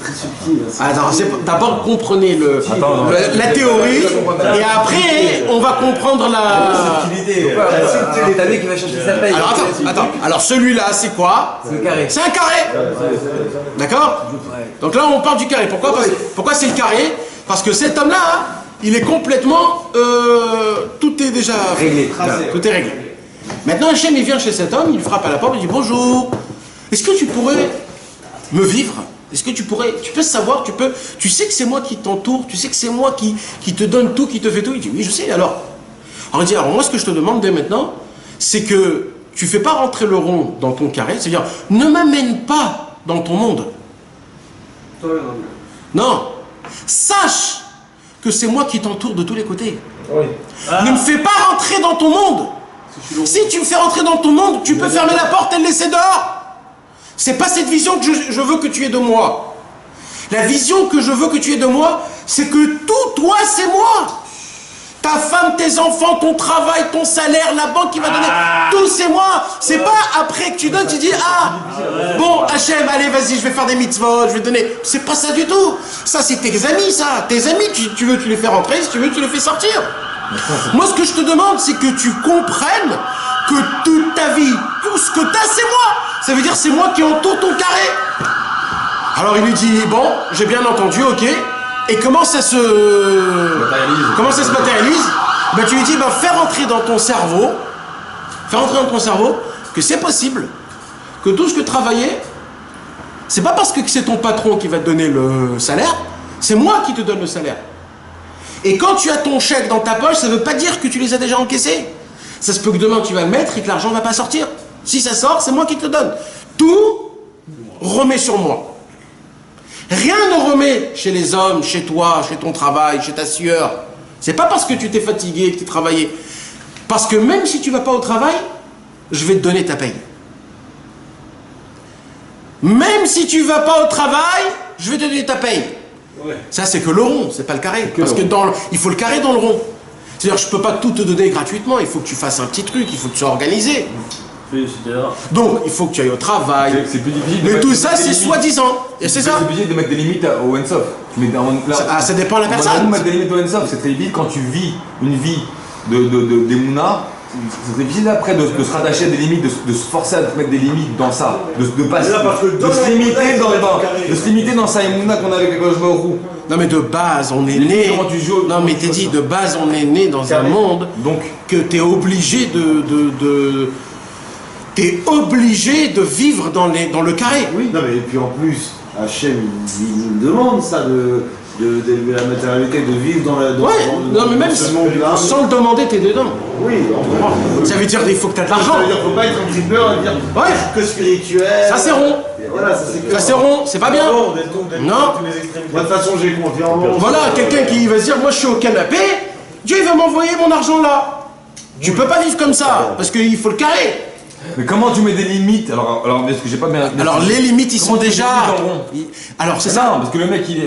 très subtil.
Attends, d'abord comprenez la théorie et après on va comprendre la
subtilité. C'est l'étalé qui va chercher sa paye.
Alors attends. Alors celui-là c'est quoi?
C'est le carré.
C'est un carré. D'accord? Donc là on parle du carré. Pourquoi c'est le carré? Parce que cet homme-là, il est complètement tout est déjà
réglé.
Tout est réglé. Maintenant, Hachem, il vient chez cet homme, il frappe à la porte, il dit bonjour. Est-ce que tu pourrais me vivre? Est-ce que tu peux savoir, tu sais que c'est moi qui t'entoure, tu sais que c'est moi qui te donne tout, qui te fait tout. Il dit oui, je sais. Alors il dit alors moi, ce que je te demande dès maintenant, c'est que tu fais pas rentrer le rond dans ton carré, c'est-à-dire ne m'amène pas dans ton monde. Non, sache que c'est moi qui t'entoure de tous les côtés.
Oui.
Ne me fais pas rentrer dans ton monde. Si tu me fais rentrer dans ton monde, tu peux fermer la porte et le laisser dehors. C'est pas cette vision que je veux que tu aies de moi. La vision que je veux que tu aies de moi, c'est que tout, toi, c'est moi. Ta femme, tes enfants, ton travail, ton salaire, la banque qui va donner, tout c'est moi. C'est pas après que tu donnes, tu dis bon Hachem, allez vas-y, je vais faire des mitzvot, je vais donner. C'est pas ça du tout. Ça c'est tes amis, ça. Tes amis, tu veux, tu les fais rentrer, si tu veux, tu les fais sortir. Moi, ce que je te demande, c'est que tu comprennes que toute ta vie, tout ce que tu as, c'est moi. Ça veut dire c'est moi qui entoure ton carré. Alors il lui dit, bon, j'ai bien entendu, ok. Et comment ça se matérialise? Ben, tu lui dis, fais rentrer dans ton cerveau que c'est possible que tout ce que travailler, c'est pas parce que c'est ton patron qui va te donner le salaire, c'est moi qui te donne le salaire. Et quand tu as ton chèque dans ta poche, ça ne veut pas dire que tu les as déjà encaissés. Ça se peut que demain tu vas le mettre et que l'argent ne va pas sortir. Si ça sort, c'est moi qui te donne. Tout remet sur moi. Rien ne remet chez les hommes, chez toi, chez ton travail, chez ta sueur. C'est pas parce que tu t'es fatigué, que tu as travaillé. Parce que même si tu ne vas pas au travail, je vais te donner ta paye. Même si tu ne vas pas au travail, je vais te donner ta paye. Ouais. Ça c'est que le rond, c'est pas le carré. Parce que il faut le carré dans le rond. C'est-à-dire je peux pas tout te donner gratuitement, il faut que tu fasses un petit truc, il faut que tu sois organisé. Donc il faut que tu ailles au travail.
C'est plus difficile.
Mais tout ça c'est soi-disant. Et c'est ça.
C'est difficile de mettre des limites au Ensof.
Ça dépend de la personne.
Mettre des limites au Ensof, c'est très vite quand tu vis une vie d'Emouna. C'est difficile après de se rattacher à des limites, de se forcer à mettre des limites dans ça, de se limiter dans sa Emouna qu'on a avec Akadosh Baruch Hu.
Non mais de base on est né. Non mais t'es dit de base on est né dans un monde donc que t'es obligé t'es obligé de vivre dans le carré.
Oui. Non mais et puis en plus Hachem il nous demande ça de la matérialité, de vivre dans
non mais même
ce monde-là.
Sans le demander, t'es dedans.
Oui,
ça veut dire qu'il faut que tu aies de l'argent.
Ça veut dire qu'il ne faut pas être un petit peu et dire que spirituel.
Ça c'est rond.
Voilà,
ça c'est rond, c'est pas bien. Non.
De toute façon, j'ai confiance.
Voilà, quelqu'un qui va se dire moi je suis au canapé, Dieu il va m'envoyer mon argent là. Tu peux pas vivre comme ça, parce qu'il faut le carré.
Mais comment tu mets des limites? Alors parce que j'ai pas bien.
Alors les limites, ils sont
Comment tu mets des
déjà.
limites dans le rond?
Alors c'est
Non,
ça.
parce que le mec il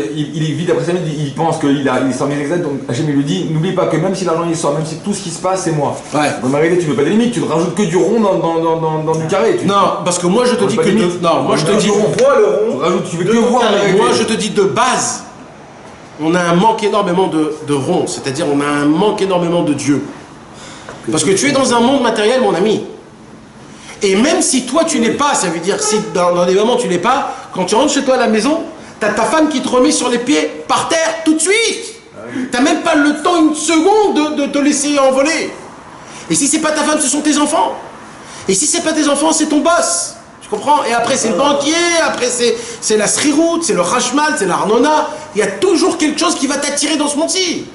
est vide après sa vie, il pense qu'il s'en est exact, donc Hachem il lui dit n'oublie pas que même si l'argent il sort, même si tout ce qui se passe c'est moi.
Ouais.
Dans la réalité tu veux pas des limites, tu ne rajoutes que du rond dans du carré.
Non, parce que moi je te dis
pas
que
de limite.
non, moi je te dis.
On voit le
Tu
rond.
rajoutes, tu veux que voir la réalité.
Moi je te dis de base, on a un manque énormément de rond, c'est-à-dire on a un manque énormément de Dieu. Parce que tu es dans un monde matériel, mon ami. Et même si toi tu n'es pas, ça veut dire si dans des moments tu n'es pas, quand tu rentres chez toi à la maison, t'as ta femme qui te remet sur les pieds par terre tout de suite. T'as même pas le temps, une seconde de te laisser envoler. Et si c'est pas ta femme, ce sont tes enfants. Et si c'est pas tes enfants, c'est ton boss. Tu comprends? Et après c'est le banquier, après c'est la sriroute, c'est le rachmal, c'est l'arnona. Il y a toujours quelque chose qui va t'attirer dans ce monde-ci.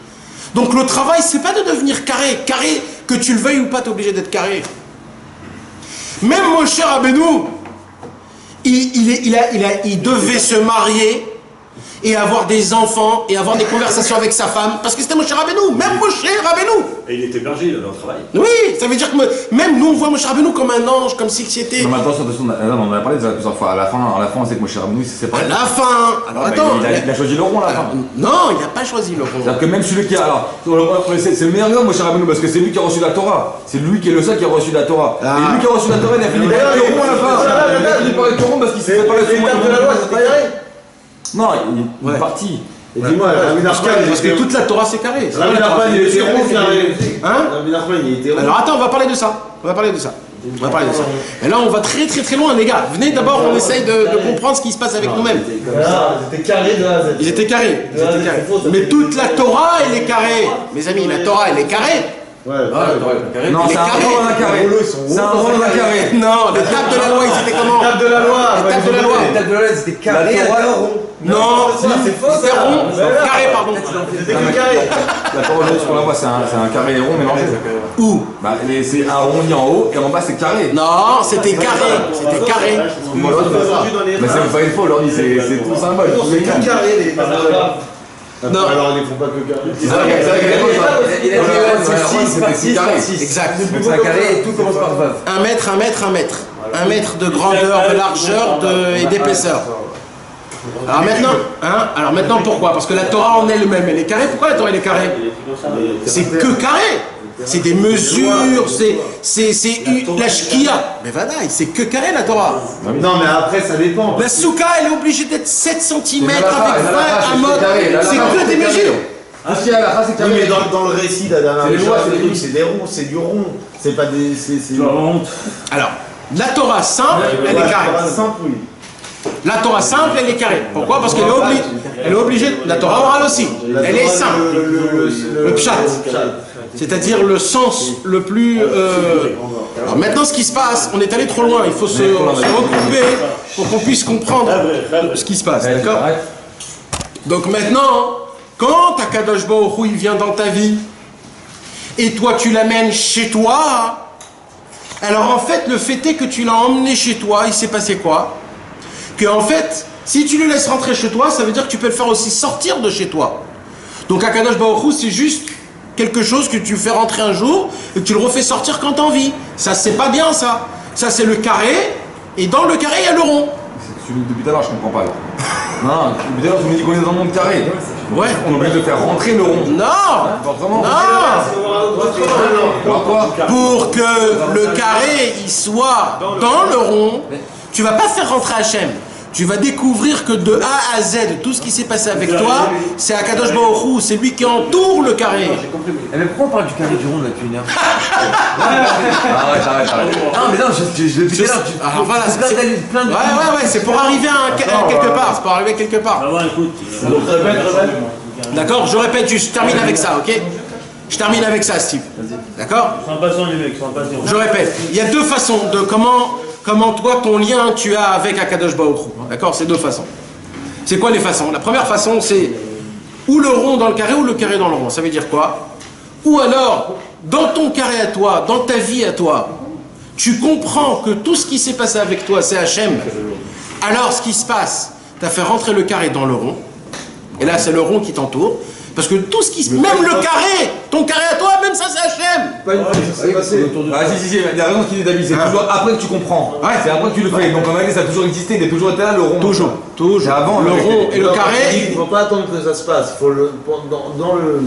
Donc le travail, c'est pas de devenir carré. Carré, que tu le veuilles ou pas, t'es obligé d'être carré. Même Moshe Rabbeinu, il devait se marier et avoir des enfants et avoir des conversations avec sa femme parce que c'était Moshe Rabbeinu, même Moshe Rabbeinu.
Et il était berger, il avait un travail.
Oui, ça veut dire que même nous on voit Moshe Rabbeinu comme un ange, comme si c'était.
Non mais attention, on en a parlé déjà plusieurs fois, à la fin on sait que Moshe Rabbeinu s'est séparé.
À la fin. Alors attends.
Il a choisi le rond à la fin.
Non, il n'a pas choisi le rond.
C'est-à-dire que même celui qui a. Alors, c'est le meilleur gars, Moshe Rabbeinu, parce que c'est lui qui a reçu la Torah. C'est lui qui est le seul qui a reçu la Torah. Et lui qui a reçu la Torah, il a fini par être le rond à la fin. Il a fini par être le rond parce qu'il s'est séparé de
L'étape de la loi, c'est pas carré.
Non, il est parti.
Et dis-moi, Rabbi Nachman,
Parce que toute la Torah c'est carré.
Rabbi Nachman, il était rond, carré.
Hein?
Rabbi Nachman, il était rond.
Alors attends, on va parler de ça. On va parler de ça. Et là on va très très très loin les gars. Venez d'abord, on essaye de comprendre ce qui se passe avec nous-mêmes.
C'était carré de A à Z.
Ils étaient carrés. Ils étaient carrés. Mais toute la Torah elle est carrée. Mes amis, la Torah elle est carrée.
Ouais,
Non, c'est un rond dans un carré. C'est un rond dans un carré.
Non, les tables de la loi ils étaient comment?
L'étape de la loi.
Les tables de la loi.
L'étape de la loi, c'était carré. La Torah, rond.
Non,
c'est faux.
c'était rond. Carré pardon.
C'était que carré.
La Torah, ce qu'on la voit, c'est un carré et rond mélangé.
Où?
Bah, c'est un rond en haut et en bas c'est carré.
Non, c'était carré. C'était carré.
Mais c'est pas une fois, aujourd'hui, c'est tout symbole.
C'est que carré, les
Non.
Alors ils ne font pas que carré.
C'est vrai qu'il
Il a dit
c'est 6
Exact.
c'est un carré et tout commence par veuve.
1 mètre, 1 mètre, 1 mètre. 1 mètre de grandeur, de largeur et d'épaisseur. Alors maintenant pourquoi? Parce que la Torah en elle-même elle est carrée. Pourquoi la Torah elle est carrée? C'est que carré. C'est des mesures, c'est la shkia. Mais vadaï, c'est que carré la Torah.
Non, mais après, ça dépend.
La souka elle est obligée d'être 7 cm
Mais
avec
la lacha,
20 à
c'est
mode.
carré. La
C'est
lacha,
que
c'est
des
carré.
mesures.
Parce qu'il y a la race, c'est
Oui,
carré.
mais dans le récit, la dernière
C'est les lois, c'est les
trucs,
limites.
c'est des ronds, c'est du rond. C'est pas des.
Tu as honte.
Alors, la Torah simple, elle est carrée.
Simple, oui.
La Torah simple, elle est carrée. Pourquoi? Parce qu'elle est obligée. La Torah orale aussi. Elle est simple. Le pshat. C'est-à-dire le sens le plus... Alors maintenant, ce qui se passe, on est allé trop loin. Il faut se regrouper pour qu'on puisse comprendre ce qui se passe. D'accord? Donc maintenant, quand Akadosh Baruch Hu, il vient dans ta vie, et toi tu l'amènes chez toi, alors en fait, le fait est que tu l'as emmené chez toi, il s'est passé quoi? Que en fait, si tu le laisses rentrer chez toi, ça veut dire que tu peux le faire aussi sortir de chez toi. Donc Akadosh Baruch Hu, c'est juste quelque chose que tu fais rentrer un jour et que tu le refais sortir quand t'as envie. Ça, c'est pas bien ça. Ça, c'est le carré, et dans le carré, il y a le rond.
Depuis tout à l'heure, je comprends pas. Alors. Non, depuis tout à l'heure, tu me dis qu'on est dans le monde carré.
Ouais.
On est obligé de faire rentrer le rond.
Non.
Pas vraiment.
Non.
Alors quoi?
Pour que le carré, il soit dans le rond, tu vas pas faire rentrer Hachem. Tu vas découvrir que de A à Z, tout ce qui s'est passé avec toi, c'est Akadosh Baruch Hu, c'est lui qui entoure le carré.
Mais pourquoi on parle du carré du rond là depuis une heure?
Arrête.
Non, mais non, je le disais là.
Alors voilà,
Plein de.
ouais, c'est pour arriver à quelque part, c'est pour arriver quelque part.
Ah ouais, écoute.
D'accord, je répète juste, je termine avec ça, ok? Je termine avec ça, Steve. D'accord?
Ils sont impatients, les mecs, ils sont impatients.
Je répète, il y a deux façons de comment toi, ton lien tu as avec Akadosh Baruch Hu. D'accord? C'est deux façons. C'est quoi les façons? La première façon, c'est ou le rond dans le carré ou le carré dans le rond. Ça veut dire quoi? Ou alors, dans ton carré à toi, dans ta vie à toi, tu comprends que tout ce qui s'est passé avec toi, c'est Hachem. Alors, ce qui se passe, tu as fait rentrer le carré dans le rond. Et là, c'est le rond qui t'entoure. Parce que tout ce qui se... Même le carré, ton carré à toi, même ça c'est Hachem.
Pas une fois, ça s'est passé.
Ah si, il y a raison ce qu'il dit David, c'est toujours après que tu comprends.
Ouais.
C'est après que tu le fais. Donc en réalité ça a toujours existé, il a toujours été là le rond.
Toujours.
C'est avant
Le rond et le carré.
Il ne faut pas attendre que ça se passe. Il faut dans le.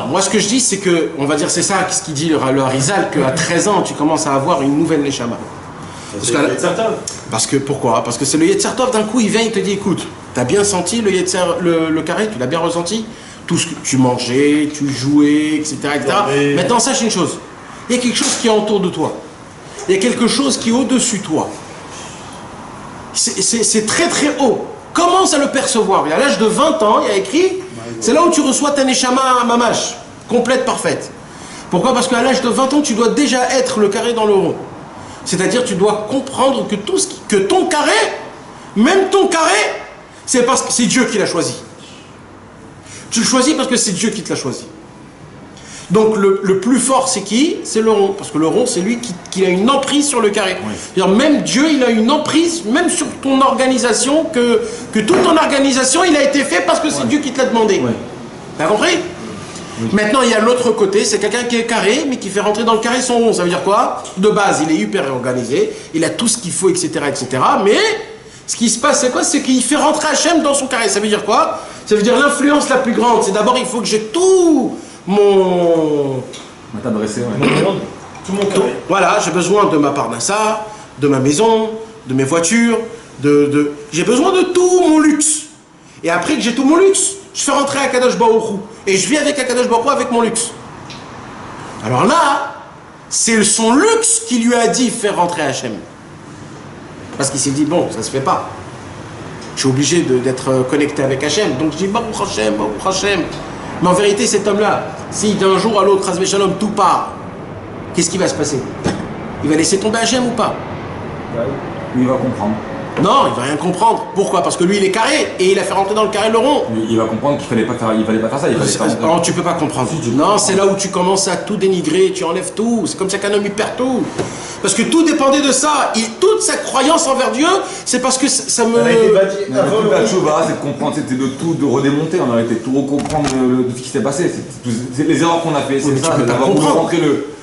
Moi ce que je dis c'est que, on va dire c'est ça, ce qu'il dit le Harizal, qu'à 13 ans tu commences à avoir une nouvelle Neshama. Parce que pourquoi? Parce que c'est le Yetzer Tov, d'un coup il vient, il te dit écoute, t'as bien senti le carré, tu l'as bien ressenti, tout ce que tu mangeais, tu jouais, etc. Maintenant sache une chose, il y a quelque chose qui est autour de toi, il y a quelque chose qui est au-dessus de toi, c'est très très haut, commence à le percevoir. Et à l'âge de 20 ans, il y a écrit, c'est là où tu reçois ta Neshama Mamash, complète, parfaite. Pourquoi? Parce qu'à l'âge de 20 ans, tu dois déjà être le carré dans le rond. C'est-à-dire tu dois comprendre que que ton carré, même ton carré, c'est parce que c'est Dieu qui l'a choisi. Tu le choisis parce que c'est Dieu qui te l'a choisi. Donc le plus fort c'est qui? C'est le rond. Parce que le rond c'est lui qui a une emprise sur le carré. Oui. Même Dieu il a une emprise même sur ton organisation, que toute ton organisation il a été fait parce que c'est Dieu qui te l'a demandé. Oui. T'as compris? Oui. Maintenant, il y a l'autre côté, c'est quelqu'un qui est carré, mais qui fait rentrer dans le carré son rond. Ça veut dire quoi? De base, il est hyper organisé, il a tout ce qu'il faut, etc., etc. Mais ce qui se passe, c'est quoi? C'est qu'il fait rentrer Hachem dans son carré. Ça veut dire quoi? Ça veut dire l'influence la plus grande. C'est d'abord, il faut que j'ai tout mon...
Tout mon carré.
Voilà, j'ai besoin de ma parnassa, de ma maison, de mes voitures, j'ai besoin de tout mon luxe. Et après que j'ai tout mon luxe, je fais rentrer Akadosh Baruch Hu. Et je vis avec Akadosh Baruch Hu avec mon luxe. Alors là, c'est son luxe qui lui a dit faire rentrer Hachem. Parce qu'il s'est dit, bon, ça se fait pas. Je suis obligé d'être connecté avec Hachem. Donc je dis, Baruch Hachem, Baruch Hachem. Mais en vérité, cet homme-là, si d'un jour à l'autre, Chas Shalom, tout part, qu'est-ce qui va se passer? Il va laisser tomber Hachem ou pas?
Il va comprendre.
Non, il va rien comprendre. Pourquoi? Parce que lui, il est carré et il a fait rentrer dans le carré le rond.
Il va comprendre qu'il fallait pas faire ça.
Non, tu peux pas comprendre. Non, c'est là où tu commences à tout dénigrer, tu enlèves tout. C'est comme ça qu'un homme il perd tout. Parce que tout dépendait de ça. Toute sa croyance envers Dieu, c'est parce que ça me.
C'est de comprendre, c'était de redémonter. On a été tout recomprendre de ce qui s'est passé. C'est les erreurs qu'on a fait. C'est ça, d'avoir voulu rentrer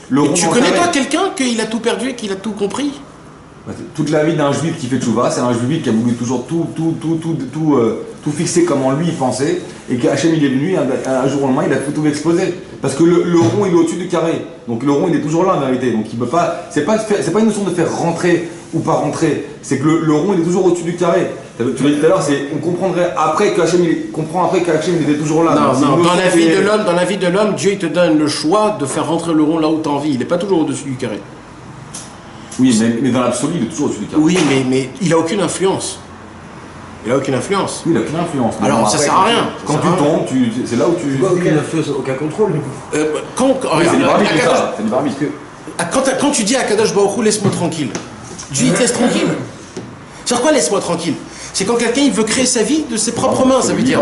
le rond.
Tu connais toi quelqu'un qu'il a tout perdu et qu'il a tout compris?
Toute la vie d'un juif qui fait tchouva, c'est un juif qui a voulu toujours tout fixer comme lui il pensait, et qu'Hachem il est venu, un jour au lendemain il a fait tout exploser. Parce que le rond il est au-dessus du carré, donc le rond il est toujours là en vérité, donc il peut pas, c'est pas une notion de faire rentrer ou pas rentrer, c'est que le rond il est toujours au-dessus du carré. Tu l'as dit tout à l'heure, on comprendrait après qu'Hachem il était toujours là.
Non, dans la vie de l'homme, Dieu il te donne le choix de faire rentrer le rond là où tu as envie, il n'est pas toujours au-dessus du carré.
Oui, mais dans l'absolu, il est toujours au-dessus du carré.
Oui, mais il n'a aucune influence. Il n'a aucune influence.
Oui, il n'a aucune influence.
Alors, ça sert à rien.
Quand tu tombes, c'est là où tu...
Aucune influence, aucun contrôle.
C'est du barbique, ça. C'est du barbique.
Quand tu dis à Kadosh Baruch Hu, laisse-moi tranquille, Dieu il te laisse tranquille. C'est quoi laisse-moi tranquille? C'est quand quelqu'un il veut créer sa vie de ses propres mains, ça veut dire.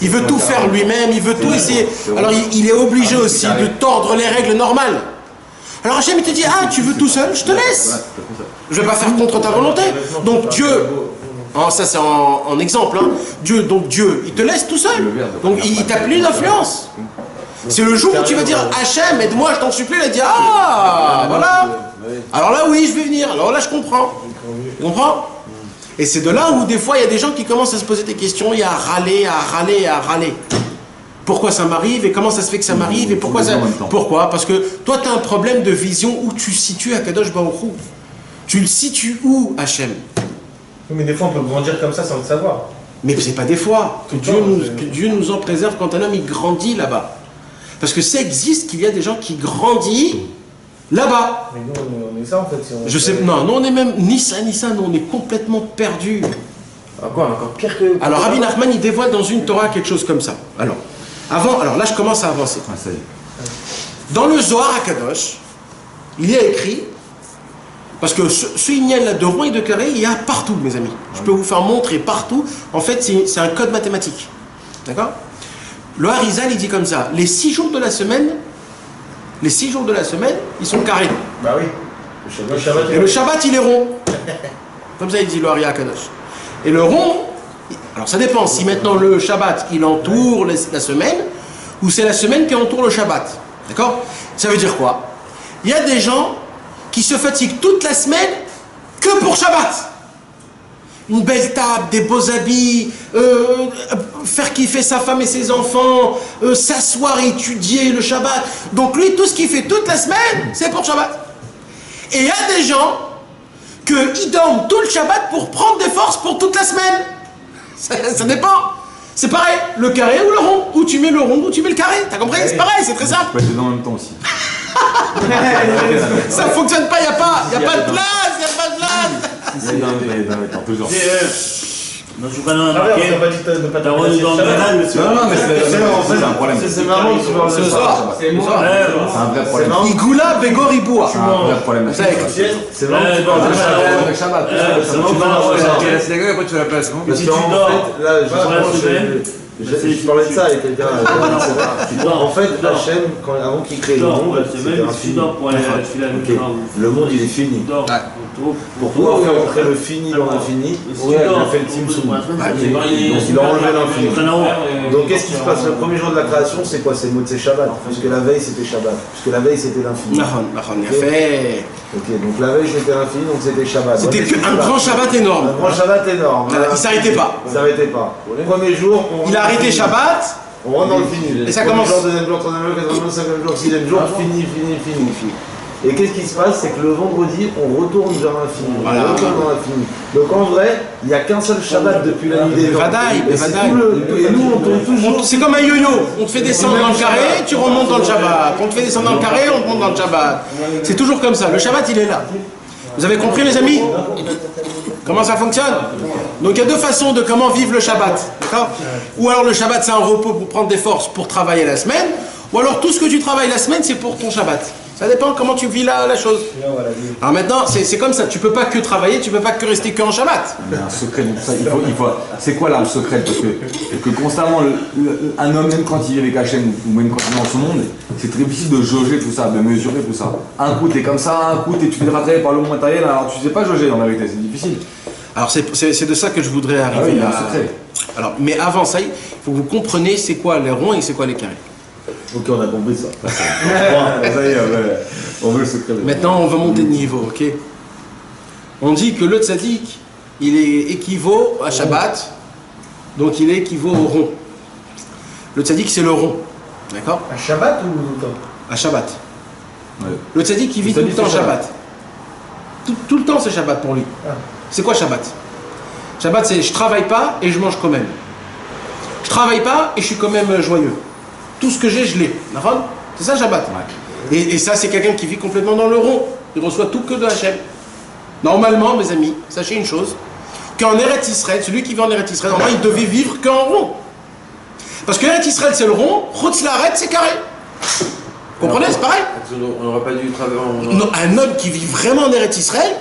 Il veut tout faire lui-même, il veut tout essayer. Alors, il est obligé aussi de tordre les règles normales. Alors Hachem il te dit, ah tu veux tout seul, je te laisse. Je vais pas faire contre ta volonté. Donc Dieu, ça c'est en exemple, hein. Dieu, il te laisse tout seul. Donc il t'a plus d'influence. C'est le jour où tu vas dire, Hachem, aide-moi, je t'en supplie, il va dire, ah voilà. Alors là oui, je vais venir, alors là je comprends. Tu comprends? Et c'est de là où des fois il y a des gens qui commencent à se poser des questions, il y a à râler. Pourquoi ça m'arrive et comment ça se fait que ça m'arrive et pourquoi ça... Pourquoi? Parce que toi tu as un problème de vision où tu situes Akadosh Baruch Hu. Tu le situes où, Hachem?
Oui, mais des fois on peut grandir comme ça sans le savoir.
Mais c'est pas des fois. Que Dieu nous en préserve quand un homme il grandit là-bas. Parce que ça existe qu'il y a des gens qui grandissent là-bas.
Mais nous on est ça en fait. Si on
je sais, non, nous on est même ni ça, nous on est complètement perdus.
Ah quoi, encore pire que...
Alors Rabbi Nachman il dévoile dans une Torah quelque chose comme ça. Alors là je commence à avancer.
Ah, ça y est.
Dans le Zohar HaKadosh, il y a écrit, parce que ce Inyan là de rond et de carré, il y a partout mes amis. Je peux vous faire montrer partout. En fait c'est un code mathématique. D'accord? Le Harizal il dit comme ça, les 6 jours de la semaine, ils sont carrés.
Bah oui.
Et le Shabbat il est rond. Comme ça il dit le Hari HaKadosh. Et le rond, Alors ça dépend, si maintenant le Shabbat, il entoure la semaine, ou c'est la semaine qui entoure le Shabbat. D'accord? Ça veut dire quoi? Il y a des gens qui se fatiguent toute la semaine que pour Shabbat. Une belle table, des beaux habits, faire kiffer sa femme et ses enfants, s'asseoir et étudier le Shabbat. Donc lui, tout ce qu'il fait toute la semaine, c'est pour Shabbat. Et il y a des gens qui dorment tout le Shabbat pour prendre des forces pour toute la semaine. Ça dépend. C'est pareil, le carré ou le rond. Où tu mets le rond, ou tu mets le carré. T'as compris? C'est pareil, c'est très simple.
Tu peux être dedans en même temps aussi.
Ça fonctionne pas, il n'y a pas de place, il n'y a pas de place.
Il y a dans le temps, toujours.
Non, je suis pas dans la
Ah ouais,
marquée.
on t'a pas dit de pas
T'as rendu dans le banal, monsieur.
Non, mais c'est un problème.
C'est marrant que tu parles de
Ce
ça.
soir,
C'est un vrai problème.
marrant.
Igoula Begoriboua.
C'est un vrai problème.
Ça écrit.
C'est marrant que tu parles de ça.
Avec Shabbat.
C'est bon,
C'est légal, après tu fais la place.
Parce
Si
qu'en
tu dors
fait, là,
pendant la semaine,
je parlais de ça avec quelqu'un. En fait, Hachem, avant qu'il crée
tu
le
dors pour
monde,
la
c'était
semaine, si tu
infini.
dors pour aller à la fila
Ok.
le
Le monde, il est fini.
tu dors.
Pour pouvoir faire entrer le fini dans l'infini, il a fait le Tzimtzum. Donc il a enlevé l'infini. Donc qu'est-ce qui se passe? Le premier jour de la création, c'est quoi? C'est Motzei Shabbat. Puisque la veille c'était Shabbat. Puisque la veille c'était l'infini.
Il a fait.
Ok, donc la veille c'était l'infini, donc c'était Shabbat.
C'était
Ouais,
un grand Shabbat énorme.
Un grand Shabbat énorme.
Voilà, il s'arrêtait pas.
Il s'arrêtait pas. Le premier jour,
Il a arrêté Shabbat.
on rentre dans le fini.
Et ça
Premier
commence.
jour, deuxième jour, troisième jour, quatrième jour, cinquième jour, sixième jour, fini. Et qu'est-ce qui se passe? C'est que le vendredi, on retourne vers l'infini.
Voilà.
On retourne dans l'infini. Donc en vrai, il n'y a qu'un seul Shabbat depuis la nuit des temps.
Vadaï,
Et c'est
Vadaï.
tout et nous, on tourne toujours.
C'est comme un yo-yo. On te fait descendre dans le carré, tu remontes dans le Shabbat. On te fait descendre dans le carré, on te monte dans le Shabbat. C'est toujours comme ça. Le Shabbat, il est là. Vous avez compris, les amis? Comment ça fonctionne? Donc il y a deux façons de comment vivre le Shabbat. D'accord? Ou alors le Shabbat, c'est un repos pour prendre des forces pour travailler la semaine. Ou alors tout ce que tu travailles la semaine, c'est pour ton Shabbat. Ça dépend comment tu vis la chose. Alors maintenant, c'est comme ça. Tu peux pas que travailler, tu peux pas que rester qu'en Shabbat.
Il y a un secret de tout ça. C'est quoi l'arme secrète? Parce que constamment, un homme, même quand il vit avec Hachem, ou même quand il est dans ce monde, c'est très difficile de jauger tout ça, de mesurer tout ça. Un coup, t'es comme ça, un coup, tu te fais rattraper par le monde matériel, alors tu sais pas jauger dans la vérité, c'est difficile.
Alors c'est de ça que je voudrais
Ah oui,
arriver
il y a un
à...
secret.
Alors, mais avant ça, il faut que vous compreniez c'est quoi les ronds et c'est quoi les carrés.
Ok, on a compris ça. Ça y est, on veut le secret.
Maintenant, on va monter de niveau, ok? On dit que le tzaddik, il est équivaut à Shabbat, donc il est équivaut au rond. Le tzaddik, c'est le rond, d'accord?
Un Shabbat ou tout le temps?
À Shabbat.
Ouais.
Le tzaddik, il vit tout le temps Shabbat. Tout le temps, c'est Shabbat pour lui.
Ah.
C'est quoi Shabbat? Shabbat, c'est je travaille pas et je mange quand même. Je travaille pas et je suis quand même joyeux. Tout ce que j'ai, je l'ai. D'accord? C'est ça Shabbat. Et ça, c'est quelqu'un qui vit complètement dans le rond. Il reçoit tout que de Hachem. Normalement, mes amis, sachez une chose, qu'en Eretz Israël, celui qui vit en Eretz Israël, normalement, il devait vivre qu'en rond. Parce que Eretz Israël, c'est le rond, Chutz La'aretz, c'est carré. Vous comprenez? C'est pareil.
On n'aurait pas dû travailler
Non, un homme qui vit vraiment en Eretz Israël,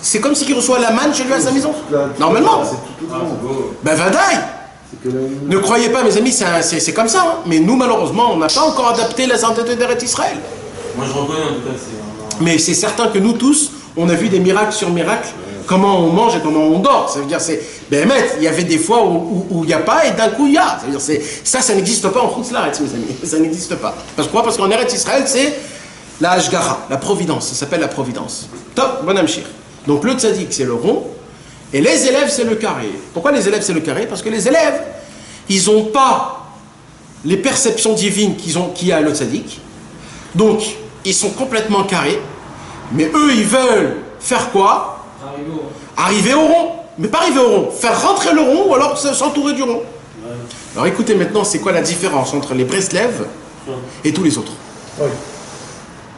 c'est comme s'il reçoit la manne chez lui à sa maison. Normalement.
C'est tout le monde.
Ben Vadaï. Ne croyez pas, mes amis, c'est comme ça. Hein. Mais nous, malheureusement, on n'a pas encore adapté la sainteté d'Eretz Israël.
Moi je reconnais en tout cas, c'est vraiment.
Mais c'est certain que nous tous, on a vu des miracles sur miracles, comment on mange et comment on dort. Ça veut dire, il y avait des fois où il n'y a pas et d'un coup il y a. Ça n'existe pas en Chutz La'aretz, mes amis. Ça n'existe pas. Parce que quoi? Parce qu'en Eretz Israël, c'est la Hashgacha, la providence. Ça s'appelle la providence. Top, bon amshir. Donc le tzaddik, c'est le rond. Et les élèves, c'est le carré. Pourquoi les élèves, c'est le carré? Parce que les élèves, ils n'ont pas les perceptions divines qu'il y a à le tzaddik. Donc, ils sont complètement carrés. Mais eux, ils veulent faire quoi? Arriver au rond. Mais pas arriver au rond. Faire rentrer le rond ou alors s'entourer du rond. Alors écoutez maintenant, c'est quoi la différence entre les Breslev et tous les autres?
Oui.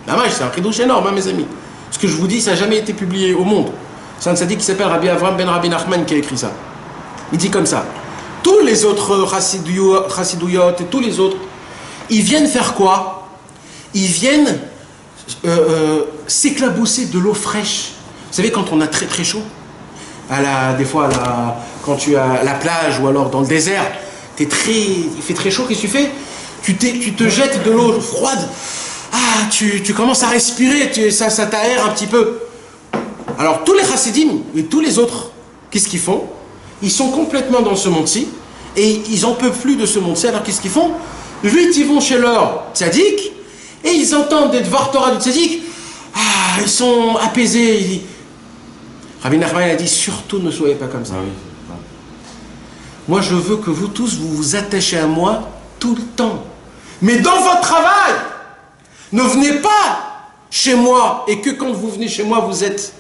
La vache, c'est un chidouche énorme, hein, mes amis. Ce que je vous dis, ça n'a jamais été publié au monde. C'est un tzaddik qui s'appelle Rabbi Avram ben Rabbi Nachman qui a écrit ça. Il dit comme ça. Tous les autres chassidouyot et tous les autres, ils viennent faire quoi? Ils viennent s'éclabousser de l'eau fraîche. Vous savez, quand on a très très chaud, des fois quand tu es à la plage ou alors dans le désert, il fait très chaud, qu'est-ce que tu fais? Tu te jettes de l'eau froide. Ah, tu commences à respirer, ça t'aère un petit peu. Alors tous les chassidim et tous les autres, qu'est-ce qu'ils font? ils sont complètement dans ce monde-ci, et ils en peuvent plus de ce monde-ci, alors qu'est-ce qu'ils font? Vite, ils vont chez leur tzaddik, et ils entendent des Dvar Torah du tzaddik, ah, ils sont apaisés. Rabbi Nachman a dit, surtout ne soyez pas comme ça.
Ah oui.
Moi, je veux que vous tous, vous vous attachez à moi tout le temps. Mais dans votre travail, ne venez pas chez moi, et que quand vous venez chez moi, vous êtes...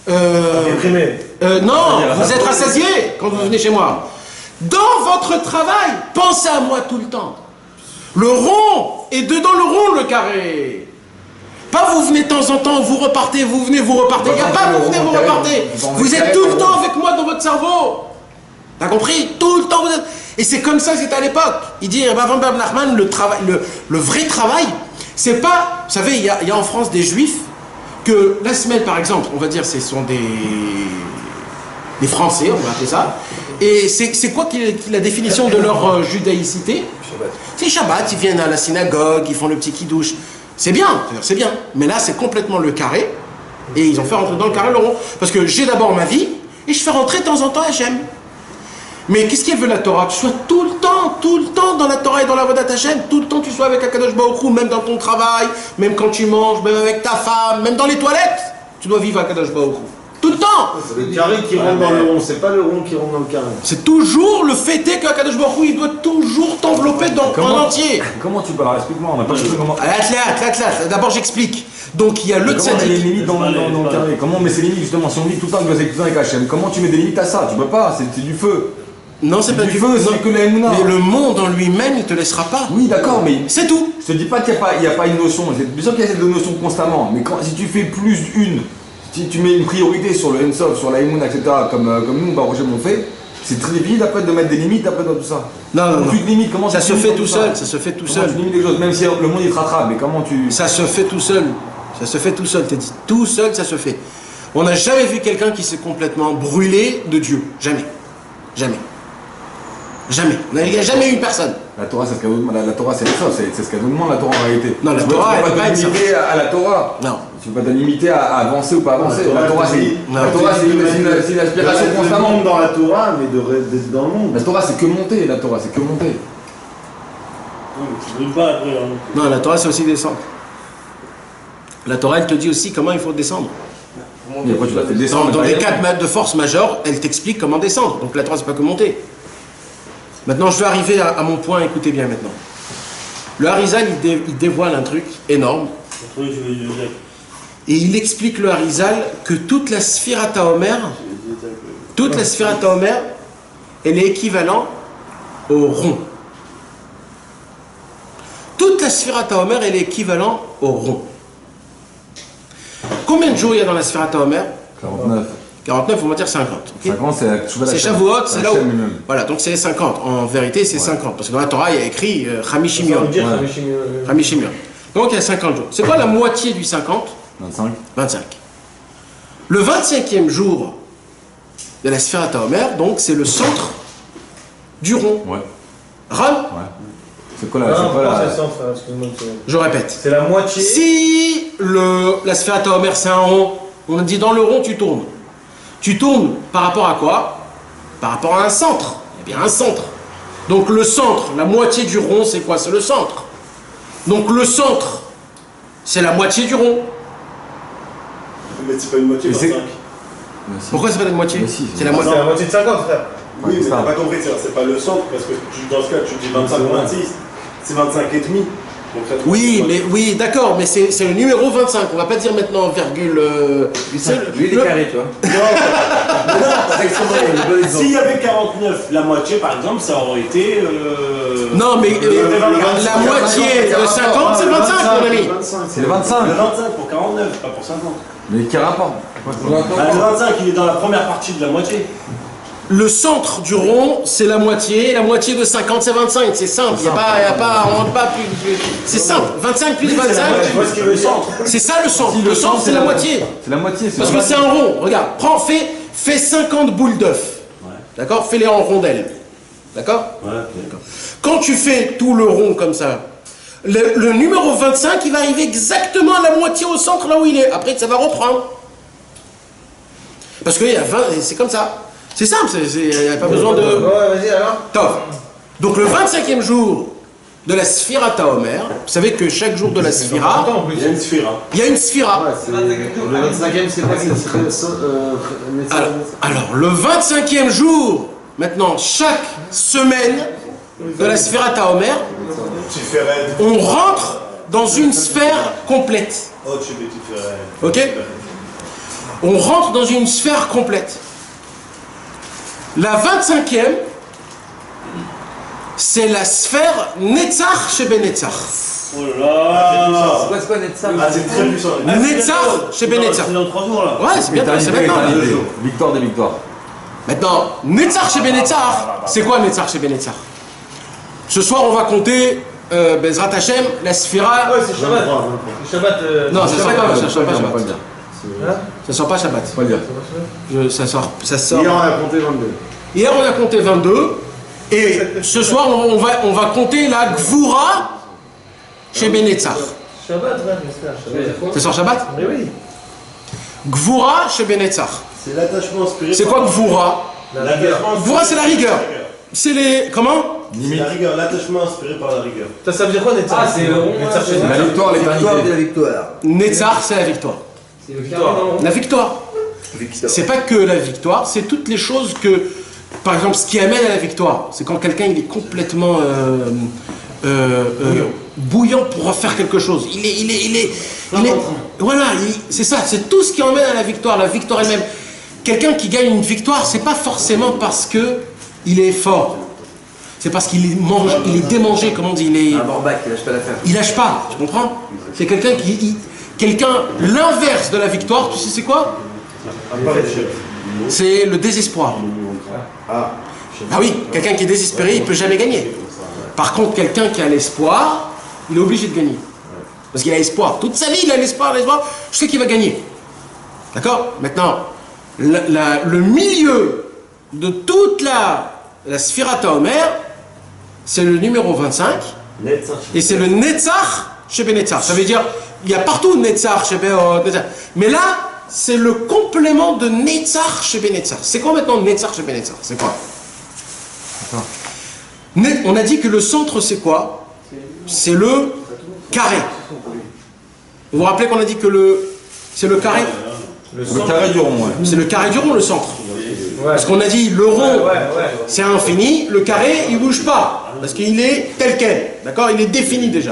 Déprimé.
Non, vous êtes rassasié quand vous venez chez moi. Dans votre travail, pensez à moi tout le temps. Le rond, et dedans le rond, le carré. Pas vous venez de temps en temps, vous repartez, vous venez, vous repartez. Il n'y a pas vous venez, vous repartez. Vous êtes tout le temps avec moi dans votre cerveau. T'as compris? Tout le temps vous êtes... Et c'est comme ça que c'était à l'époque. Il dit, Rabbi Nachman, le vrai travail, c'est pas... Vous savez, il y a en France des juifs que la semaine, par exemple, on va dire, ce sont des Français, on va appeler ça. Et c'est quoi la définition de leur judaïcité? C'est Shabbat, ils viennent à la synagogue, ils font le petit kidouche. C'est bien, c'est bien. Mais là, c'est complètement le carré. Et ils ont fait rentrer dans le carré le rond. Parce que j'ai d'abord ma vie, et je fais rentrer de temps en temps Hachem. Mais qu'est-ce qu'elle veut la Torah? Que tu sois tout le temps dans la Torah et dans la Vodat Hachem, tout le temps tu sois avec Akadosh Baruch Hu, même dans ton travail, même quand tu manges, même avec ta femme, même dans les toilettes, tu dois vivre Akadosh Baruch Hu. Tout le temps!
C'est le carré qui rentre dans le rond, c'est pas le rond qui rentre dans le carré.
C'est toujours le fait est qu'Akadosh Baruch Hu, il doit toujours t'envelopper en entier.
Comment tu parles? Explique-moi, on n'a pas compris comment.
D'abord j'explique. Donc il y a le
Comment on met les
tzaddik.
limites dans le carré? Comment on met ces limites justement? Si on dit tout le temps que tu dois être avec Hachem, comment tu mets des limites à ça? Tu peux pas, c'est du feu.
Non, c'est pas du
feu, c'est que la Emouna.
Mais le monde en lui-même, il te laissera pas.
Oui, d'accord, mais
C'est tout.
je te dis pas qu'il n'y a pas une notion. Bien sûr qu'il y a cette notion constamment, mais si tu fais plus une, si tu mets une priorité sur le Ensof, sur la Emouna, etc., comme nous, Baruch Hashem, on fait, c'est très difficile après de mettre des limites après dans tout ça.
Non.
Tu te limites, comment
Ça
tu
se
limites
fait
dans
tout
ça?
seul, ça se fait tout
Comment
seul.
tu limites les choses, même si le monde il te rattrape, mais comment tu...
Ça se fait tout seul. Ça se fait tout seul, t'as dit. Tout seul, ça se fait. On n'a jamais vu quelqu'un qui s'est complètement brûlé de Dieu. Jamais. Jamais. Jamais. Il n'y a jamais eu une personne.
La Torah, c'est ce qu'elle nous demande. La Torah, c'est ça, c'est ce qu'elle nous demande, la Torah en réalité.
Non, la
Tu peux
Torah, elle peut
pas
pas
te
être ça.
limiter à la Torah.
Non.
Tu peux pas te limiter à avancer ou pas avancer. La Torah, c'est une aspiration
Constamment
constamment.
dans la Torah, mais d'être dans le monde.
La Torah, c'est que monter. La Torah, c'est que monter.
Tu ne veux pas après.
Non, la Torah, c'est aussi descendre. La Torah, elle te dit aussi comment il faut descendre.
Et après, tu vas faire descendre.
Dans des cas de force majeure, elle t'explique comment descendre. Donc la Torah, c'est pas que monter. Maintenant, je vais arriver à mon point, écoutez bien maintenant. Le Harizal, il dévoile un truc énorme. Et il explique le Harizal que toute la Sphirata Omer, elle est équivalente au rond. Toute la Sphirata Omer, elle est équivalente au rond. Combien de jours il y a dans la Sphirata Omer?
49.
49, on va dire 50. Okay?
50, c'est la Tshuva
C'est
d'Hachem.
Shavuot, c'est là où...
Hachem lui-même.
Voilà, donc c'est 50. En vérité, c'est 50. Parce que dans la Torah, il y a écrit Hamishim
Ça veut
Yom.
dire
Ouais.
Hamishim Yom. Donc il y a 50 jours. C'est quoi la moitié du 50?
25.
25. Le 25e jour de la Sphirata Omer, donc c'est le centre du rond.
Ouais.
Ron,
Ouais. C'est quoi la.
Non,
C'est quoi la.
c'est le centre, excuse-moi.
je répète.
C'est la moitié.
Si la Sphirata Omer c'est un rond, on a dit dans le rond tu tournes. Tu tournes par rapport à quoi? Par rapport à un centre. Eh bien un centre. Donc le centre, la moitié du rond c'est quoi? C'est le centre. Donc le centre, c'est la moitié du rond.
Mais c'est pas une moitié,
Mais c'est-
25.
Pourquoi c'est pas la moitié?
Mais si,
C'est la
C'est
moitié.
la moitié de 50, frère.
Oui, mais
ça.
t'as pas compris, c'est pas le centre, parce que dans ce cas, tu dis 25 ou 26, c'est 25 et demi. Donc, ça,
Oui, mais oui, d'accord, mais c'est le numéro 25. On va pas dire maintenant virgule.
Lui, il est carré, tu vois.
S'il y avait 49, la moitié par exemple, ça aurait été.
Non, mais la moitié de 50, c'est 25, mon ami.
C'est le 25.
Le 25 pour 49, pas pour 50.
Mais quel rapport?
Bah, le 25, il est dans la première partie de la moitié.
Le centre du rond, c'est la moitié. La moitié de 50, c'est 25. C'est simple. Il n'y a pas, on rentre pas plus. C'est simple. 25 plus 25,
Tu vois ce qu'il veut le centre.
c'est ça le centre. Le centre, c'est la moitié.
C'est la moitié.
Parce que c'est un rond. Regarde, fais 50 boules d'œuf. D'accord? Fais-les en rondelles. D'accord?
Ouais,
Quand tu fais tout le rond comme ça, le numéro 25, il va arriver exactement à la moitié au centre, là où il est. Après, ça va reprendre. Parce que il y a 20, c'est comme ça. C'est simple, il n'y a pas besoin de...
Ouais, vas-y alors.
Top. Donc le 25e jour de la Sphira Taomer, vous savez que chaque jour de la Sphira,
Il y a une sphira.
il y a une Sphira.
Le 25e, c'est quoi?
Alors, le 25e jour, maintenant, chaque semaine de la Sphira Taomer,
Tiferet.
on rentre dans une sphère complète.
Oh, tu veux Tiferet.
Ok? On rentre dans une sphère complète. La 25e, c'est la sphère Netzach chez Benetzach.
Oh là là.
C'est quoi Netzach?
Ah, c'est très puissant.
Netzach chez Benetzach.
C'est dans 3 jours là.
Ouais, c'est bientôt, c'est maintenant.
Victoire des victoires.
Maintenant, Netzach chez Benetzach, c'est quoi Netzach chez Benetzach? Ce soir, on va compter Bezrat Hashem, la Sphira.
Ouais, c'est Shabbat. C'est Shabbat.
Non, ça sort pas, ça sort pas
Pas
Shabbat.
le dire.
Ça sort pas Shabbat.
Pas le dire.
Ça sort.
Hier, on a compté 22.
Hier, on a compté 22. Et ce soir, on va compter la Gvura chez Benetzach.
Shabbat, ouais, j'espère.
Ça sort Shabbat?
Mais oui.
Gvura chez Benetzach.
C'est l'attachement inspiré.
C'est quoi Gvura? Gvura, c'est la rigueur. C'est les... Comment?
C'est la rigueur, l'attachement inspiré par la rigueur.
Ça veut dire quoi, Netzach?
Ah, c'est le rond.
Netzach, c'est
La victoire, l'éternité.
la victoire.
Netzach, c'est la victoire.
C'est le carré dans le rond.
La victoire. C'est pas que la victoire, c'est toutes les choses que... Par exemple, ce qui amène à la victoire, c'est quand quelqu'un il est complètement bouillant pour refaire quelque chose. Voilà, c'est ça, c'est tout ce qui emmène à la victoire elle-même. Quelqu'un qui gagne une victoire, c'est pas forcément parce que il est fort. C'est parce qu'il est démangé, comme on dit. Il est...
Un Borbac, il lâche pas l'affaire.
Il lâche pas, tu comprends? C'est quelqu'un qui... l'inverse de la victoire, tu sais c'est quoi? C'est le désespoir. Ah oui, quelqu'un qui est désespéré, il peut jamais gagner. Par contre, quelqu'un qui a l'espoir, il est obligé de gagner. Parce qu'il a espoir. Toute sa vie, il a l'espoir. Je sais qu'il va gagner. D'accord? Maintenant, le milieu de toute la Sphira Taomer, c'est le numéro 25. Et c'est le Netzach chez Benetzach. Ça veut dire, il y a partout Netzach chez Benetzach. Mais là, c'est le complément de Netzach chez Benetzach. C'est quoi maintenant Netzach chez Benetzach? C'est quoi? On a dit que le centre, c'est quoi? C'est le carré. Vous vous rappelez qu'on a dit que c'est le carré?
Le carré du rond, ouais.
C'est le carré du rond, le centre. Parce qu'on a dit le rond, c'est infini, le carré, il bouge pas. Parce qu'il est tel quel. D'accord? Il est défini déjà.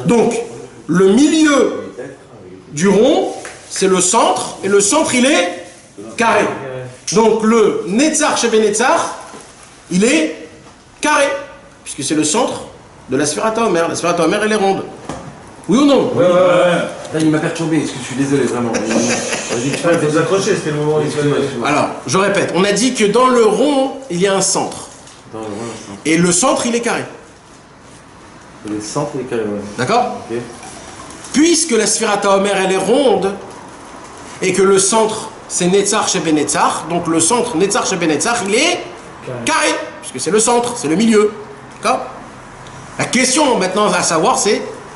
Donc, le milieu du rond, c'est le centre, et le centre, il est carré. Donc, le Netzach chez Benetzach, il est carré, puisque c'est le centre de la Sphira Taomer. La Sphira Taomer, elle est ronde. Oui ou non?
Là, il m'a perturbé, parce que je suis désolé, vraiment.
Il faut vous accrocher, c'était le moment où il fallait.
Alors, je répète, on a dit que dans le rond, il y a un centre. Et le centre, il est carré.
Le centre est carré, ouais.
D'accord?
Ok.
Puisque la Sphira Taomer, elle est ronde, et que le centre, c'est Netzach chez Benetzach, donc le centre Netzach chez Benetzach, il est carré, puisque c'est le centre, c'est le milieu. D'accord? La question maintenant à savoir,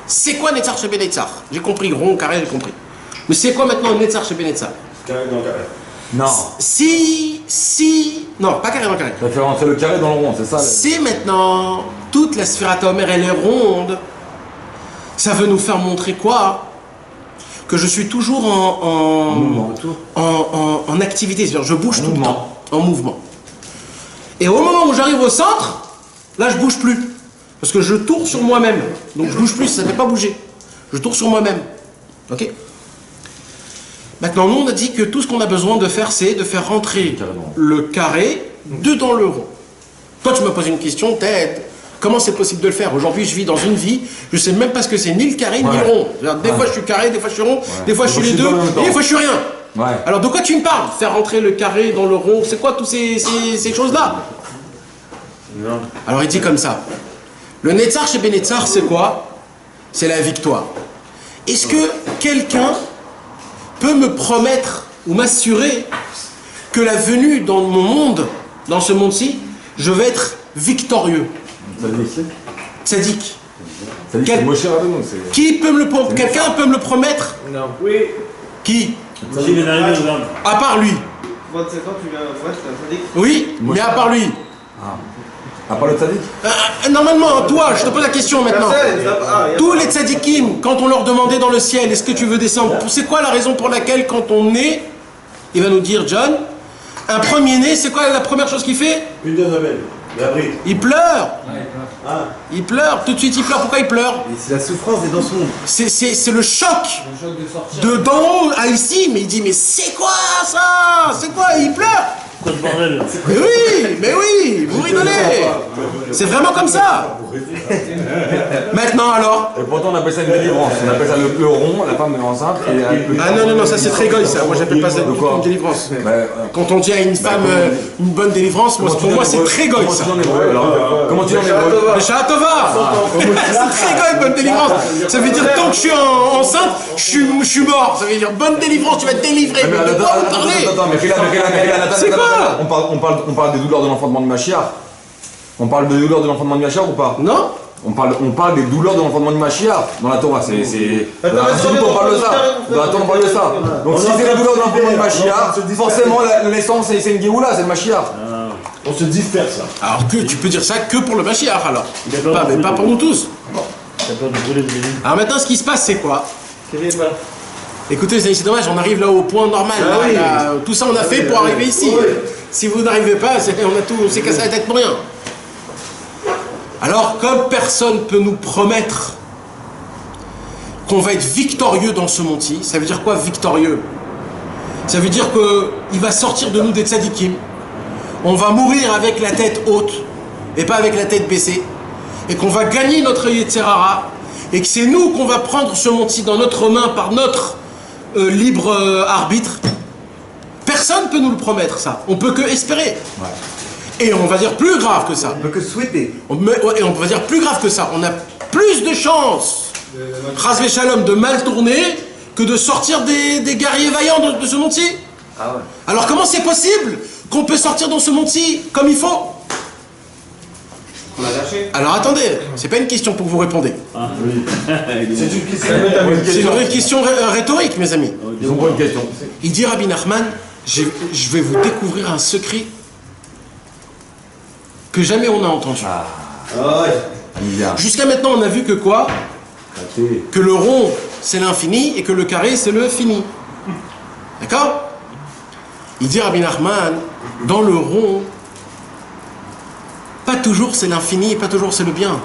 c'est quoi Netzach chez Benetzach? J'ai compris, rond, carré, j'ai compris. Mais c'est quoi maintenant Netzach chez Benetzach?
Carré dans carré.
Non.
Non, pas carré dans carré.
Ça fait rentrer le carré dans le rond, c'est ça?
Si maintenant toute la Sphira Taomer elle est ronde, ça veut nous faire montrer quoi? Que je suis toujours en activité, c'est-à-dire je bouge tout le temps, en mouvement. Et au moment où j'arrive au centre, là je bouge plus. Parce que je tourne sur moi-même. Donc je bouge plus, ça ne fait pas bouger. Je tourne sur moi-même. Ok? Maintenant, nous on a dit que tout ce qu'on a besoin de faire, c'est de faire rentrer le carré dedans le rond. Toi tu me poses une question, Ted, comment c'est possible de le faire? Aujourd'hui je vis dans une vie, je sais même pas ce que c'est ni le carré ni le rond. Des fois je suis carré, des fois je suis rond, des fois je suis les deux, et des fois je suis rien.
Ouais.
Alors de quoi tu me parles? Faire rentrer le carré dans le rond, c'est quoi toutes ces choses-là?
Non.
Alors il dit comme ça. Le Netzach chez Benetzach, c'est quoi? C'est la victoire. Est-ce que quelqu'un peut me promettre ou m'assurer que la venue dans mon monde, dans ce monde-ci, je vais être victorieux? Tzaddik.
C'est Moshe Rabbeinu, c'est...
Qui peut me le promettre? Quelqu'un peut me le promettre?
Non. Oui.
Qui?
S'il est arrivé au Inde.
À part lui.
37 ans, tu viens. Ouais, t'es un sadique.
Oui, mais à part lui.
À part le tzaddik?
Normalement, toi, je te pose la question maintenant. Tous les tzadikim, quand on leur demandait dans le ciel, est-ce que tu veux descendre? C'est quoi la raison pour laquelle, quand on naît, il va nous dire, John, un premier-né, c'est quoi la première chose qu'il fait?
Une de Nobel.
Il pleure. Il pleure. Tout de suite, il pleure. Pourquoi il pleure?
C'est la souffrance d'être dans ce monde.
C'est le choc
de sortir.
de d'en haut à ici. Mais il dit, mais c'est quoi ça? C'est quoi? Il pleure.
Quoi de bordel?
Mais oui, vous rigolez. C'est vraiment comme ça. Maintenant alors.
Et pourtant on appelle ça une délivrance. On appelle ça le rond, la femme est enceinte. Et
Ah non, ça c'est très goy ça. Moi j'appelle pas ça une délivrance. Quand on dit à une femme une bonne délivrance, pour moi c'est très goy ça.
Comment tu dis en hébreu?
Le Shahatova. C'est très goy, bonne délivrance. Ça veut dire tant que je suis enceinte, je suis mort. Ça veut dire bonne délivrance, tu vas être délivré. Mais de quoi vous parlez?
Attends, mais c'est quoi? On parle des douleurs de l'enfantement de Mashiach. On parle des douleurs de l'enfantement de Mashiach ou pas?
Non.
On parle des douleurs de l'enfantement de Mashiach dans la Torah. On parle de ça. Dans la Torah, on parle de ça. Donc si c'est les douleurs de l'enfantement de Mashiach, forcément la naissance c'est une Géoula, c'est le Mashiach.
On se disperse là.
Alors que tu peux dire ça que pour le Mashiach alors. Mais pas pour nous tous. Alors maintenant ce qui se passe c'est quoi? Écoutez, c'est dommage, on arrive là au point normal. Là, tout ça on a fait pour arriver ici. Si vous n'arrivez pas, on s'est cassé la tête pour rien. Alors, comme personne ne peut nous promettre qu'on va être victorieux dans ce monde-ci, ça veut dire quoi victorieux? Ça veut dire qu'il va sortir de nous des tzadikim. On va mourir avec la tête haute et pas avec la tête baissée. Et qu'on va gagner notre Yetzerara. Et que c'est nous qu'on va prendre ce monde-ci dans notre main par notre libre arbitre. Personne ne peut nous le promettre, ça. On peut que espérer. Ouais. Et on va dire plus grave que ça.
On peut que souhaiter.
Et on va dire plus grave que ça. On a plus de chances, Chas Shalom, de mal tourner que de sortir des guerriers vaillants de ce monde-ci.
Ah ouais.
Alors comment c'est possible qu'on peut sortir dans ce monde-ci comme il faut?
On l'a lâché.
Alors attendez, c'est pas une question pour que vous répondez.
Ah oui.
C'est une question rhétorique, mes amis.
Ils ont pas une question.
Il dit Rabbi Nachman, je vais vous découvrir un secret que jamais on n'a entendu. Jusqu'à maintenant, on a vu que quoi? Que le rond, c'est l'infini et que le carré, c'est le fini. D'accord? Il dit Rabbi Nachman, dans le rond, pas toujours c'est l'infini et pas toujours c'est le bien.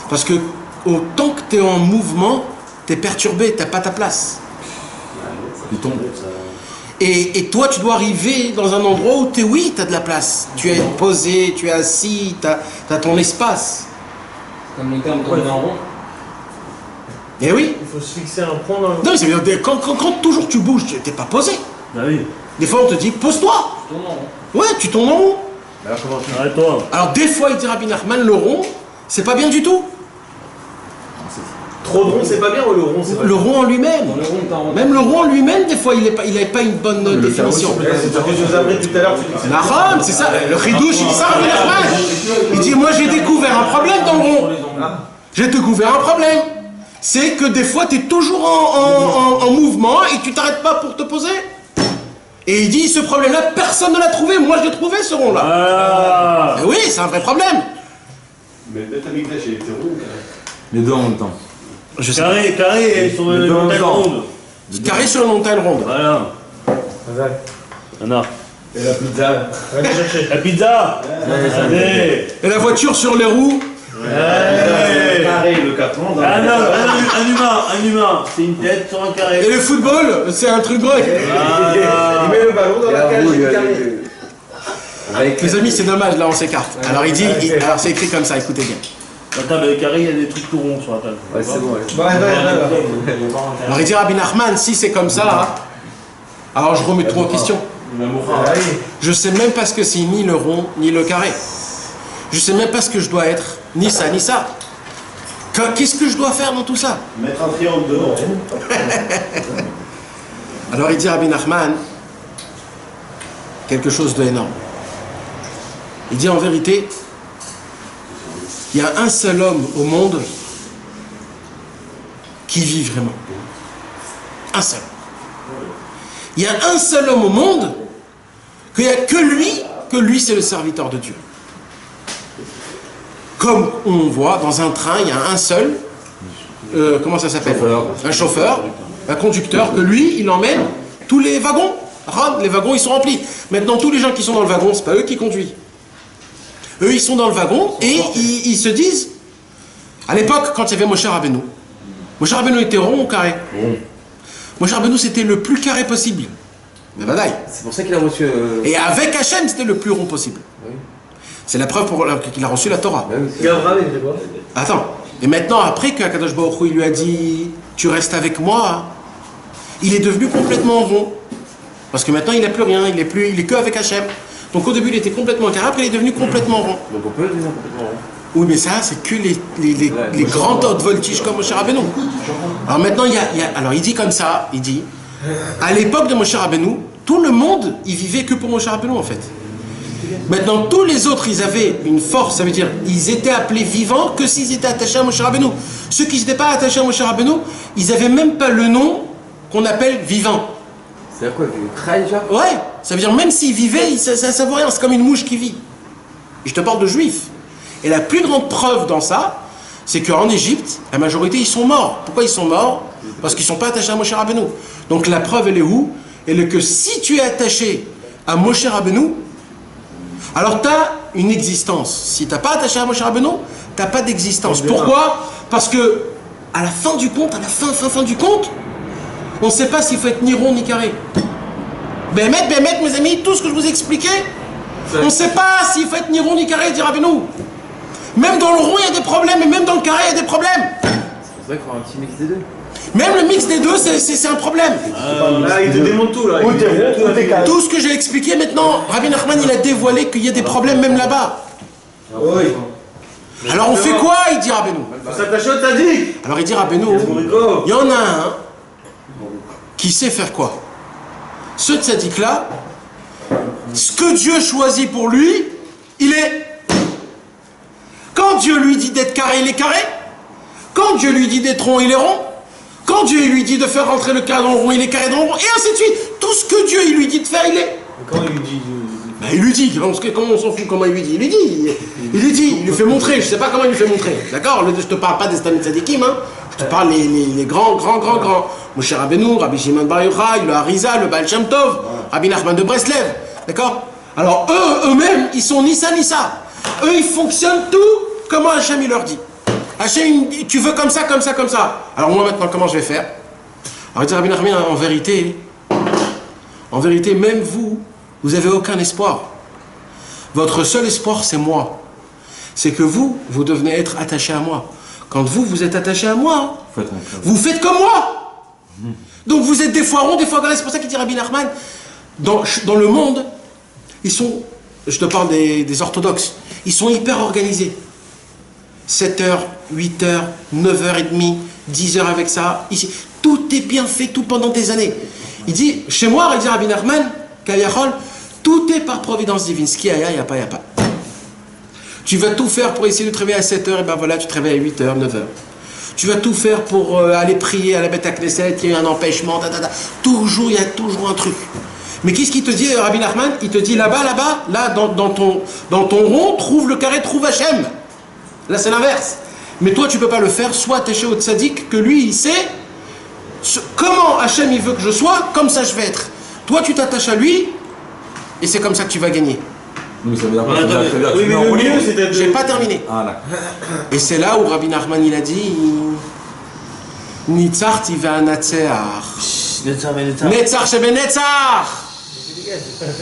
Parce que autant que tu es en mouvement, tu es perturbé, tu n'as pas ta place.
Il tombe.
Et toi, tu dois arriver dans un endroit où oui, tu as de la place. Tu es posé, tu es assis, tu as ton espace.
Comme le terme tourne en rond.
Eh oui.
Il faut se fixer un point dans le...
Non, ça veut dire quand toujours tu bouges, tu n'es pas posé.
Ah oui.
Des fois, on te dit, pose-toi.
Tu tournes en rond.
Ouais, tu tournes en rond.
Alors comment tu...
Arrête-toi.
Alors, des fois, il dit Rabbi Nachman, le rond, c'est pas bien du tout.
Trop de rond, c'est pas bien ou le rond, c'est pas bien?
Le rond en lui-même.
Dans le rond, t'as un rond.
Même le rond en lui-même, des fois, il n'avait pas une bonne définition.
C'est ce que je vous ai appris tout à l'heure, tu dis que c'est...
Nahon, c'est ça, le Ridouche, il dit ça, Rabbi Nachman. Il dit, moi j'ai découvert un problème dans le rond. J'ai découvert un problème. C'est que des fois, tu es toujours en mouvement et tu t'arrêtes pas pour te poser. Et il dit, ce problème-là, personne ne l'a trouvé. Moi, j'ai trouvé ce rond-là.
Ah.
Et oui, c'est un vrai problème.
Mais le Beth Amikdash, il était rond.
Les deux en même temps.
Je sais
Carré sur une montagne ronde.
pas. Carré sur une montagne ronde.
Voilà. Anna.
Et la pizza.
Allez chercher.
La pizza. Allez.
Et la voiture sur les roues.
Carré, le carton.
Un humain, c'est une tête sur un carré.
Et le football, c'est un truc grec.
Il met le ballon dans la cage du carré.
Les amis, c'est dommage, là on s'écarte. Alors il dit, alors c'est écrit comme ça, écoutez bien.
La table avec carré, il y a des trucs tout ronds sur la table.
Ouais, c'est bon.
Alors il dit Rabbi Nachman, si c'est comme ça, alors je remets tout en question. Je sais même pas ce que c'est ni le rond, ni le carré. Je sais même pas ce que je dois être, ni ça, ni ça. Qu'est-ce que je dois faire dans tout ça?
Mettre un triangle devant.
Alors il dit Rabbi Nachman quelque chose d'énorme. Il dit en vérité, il y a un seul homme au monde qui vit vraiment. Un seul. Il y a un seul homme au monde, qu'il n'y a que lui c'est le serviteur de Dieu. Comme on voit dans un train, il y a un seul, comment ça s'appelle? Un chauffeur, un conducteur, que lui, il emmène tous les wagons. Les wagons, ils sont remplis. Maintenant, tous les gens qui sont dans le wagon, c'est pas eux qui conduisent. Eux, ils sont dans le wagon et ils se disent, à l'époque, quand il y avait Moshe Rabbeinu était rond ou carré? Moshe Rabbeinu, c'était le plus carré possible. Mais badaï.
C'est pour ça qu'il a reçu.
Et avec Hachem, c'était le plus rond possible. Oui. C'est la preuve qu'il a reçu la Torah.
Et Abraham, il était quoi?
Attends. Et maintenant, après qu'Akadosh Baruch Hu, il lui a dit, tu restes avec moi, il est devenu complètement rond. Parce que maintenant, il n'a plus rien, il est que avec Hachem. Donc au début, il était complètement carré, après il est devenu complètement rond.
Donc on peut le dire complètement rond.
Oui, mais ça, c'est que les grands hautes voltiges comme Moshe Rabbeinu. Alors maintenant, alors il dit comme ça, il dit, à l'époque de Moshe Rabbeinu, tout le monde, il vivait que pour Moshe Rabbeinu en fait. Maintenant, tous les autres, ils avaient une force, ça veut dire, ils étaient appelés vivants que s'ils étaient attachés à Moshe Rabbeinu. Ceux qui n'étaient pas attachés à Moshe Rabbeinu, ils n'avaient même pas le nom qu'on appelle vivant.
C'est-à-dire quoi, il travaille déjà?
Ouais, ça veut dire même s'ils vivaient, ça vaut rien, c'est comme une mouche qui vit. Et je te parle de juifs. Et la plus grande preuve dans ça, c'est qu'en Égypte, la majorité, ils sont morts. Pourquoi ils sont morts? Parce qu'ils ne sont pas attachés à Moshe Rabbeinu. Donc la preuve, elle est où? Elle est que si tu es attaché à Moshe Rabbeinu, alors tu as une existence. Si tu n'as pas attaché à Moshe Rabbeinu, tu n'as pas d'existence. Pourquoi? Parce que à la fin du compte, fin du compte, on ne sait pas s'il faut être ni rond ni carré. Bémet, mes amis, tout ce que je vous ai expliqué, on ne sait pas s'il faut être ni rond ni carré, dit Rabbeinu. Même dans le rond, il y a des problèmes, et même dans le carré, il y a des problèmes.
C'est pour ça qu'il faut un petit mix des deux.
Même le mix des deux, c'est un problème.
Là, il te démonte tout, là.
Tout ce que j'ai expliqué maintenant, Rabbi Nachman, il a dévoilé qu'il y a des problèmes même là-bas.
Oui.
Alors on fait quoi, il dit Rabbeinu?
Faut s'attacher au tzaddik.
Alors il dit Rabbeinu, il y en a un qui sait faire quoi? Ce tzaddik-là, ce que Dieu choisit pour lui, il est... Quand Dieu lui dit d'être carré, il est carré. Quand Dieu lui dit d'être rond, il est rond. Quand Dieu lui dit de faire rentrer le carré dans le rond, il est carré dans le rond. Et ainsi de suite. Tout ce que Dieu il lui dit de faire, il est.
Mais quand il lui dit...
Ben, il lui dit. Comment on s'en fout comment il lui dit? Il lui dit. Il lui fait montrer. Je sais pas comment il lui fait montrer. D'accord? Je te parle pas des Stamim Tzadikim. Hein. Je te parle les grands. Moshe Rabbeinu, Rabbi Shimon Bar Yochai, le Harizal, le Baal Shem Tov, Rabbi Nachman de Breslev. D'accord? Alors eux-mêmes, ils sont ni ça ni ça. Eux, ils fonctionnent tout comment Hachem il leur dit. Hachem, tu veux comme ça. Alors moi maintenant, comment je vais faire? Alors il dit Rabbi Nachman, en vérité, même vous n'avez aucun espoir. Votre seul espoir, c'est moi. C'est que vous devenez être attaché à moi. Quand vous êtes attaché à moi, vous faites comme moi. Donc vous êtes des fois ronds, des fois carrés. C'est pour ça qu'il dit Rabbi Nachman, dans le monde, ils sont, je te parle des orthodoxes, ils sont hyper organisés. 7h, 8h, 9h30, 10h avec ça, ici. Tout est bien fait, tout pendant des années. Il dit, chez moi, il dit Rabbi Nachman, Kayachol, tout est par providence divine. Ce qu'il y a, il n'y a pas. Tu vas tout faire pour essayer de te réveiller à 7h, et ben voilà, tu te réveilles à 8h, 9h. Tu vas tout faire pour aller prier à la Beth Knesset, il y a eu un empêchement, Toujours, il y a toujours un truc. Mais qu'est-ce qu'il te dit, Rabbi Nachman? Il te dit là-bas, là, dans ton rond, trouve le carré, trouve Hachem. Là, c'est l'inverse. Mais toi, tu ne peux pas le faire, soit attaché au tzaddik, que lui, il sait comment Hachem, il veut que je sois, comme ça je vais être. Toi, tu t'attaches à lui, et c'est comme ça que tu vas gagner.
Mais ça veut dire pas
Oui, mais le mieux, c'était de...
J'ai pas terminé.
Ah, là.
Et c'est là où Rabbi Nachman, il a dit Nitzarti ve'anatzeach. Netzach shebenetzach.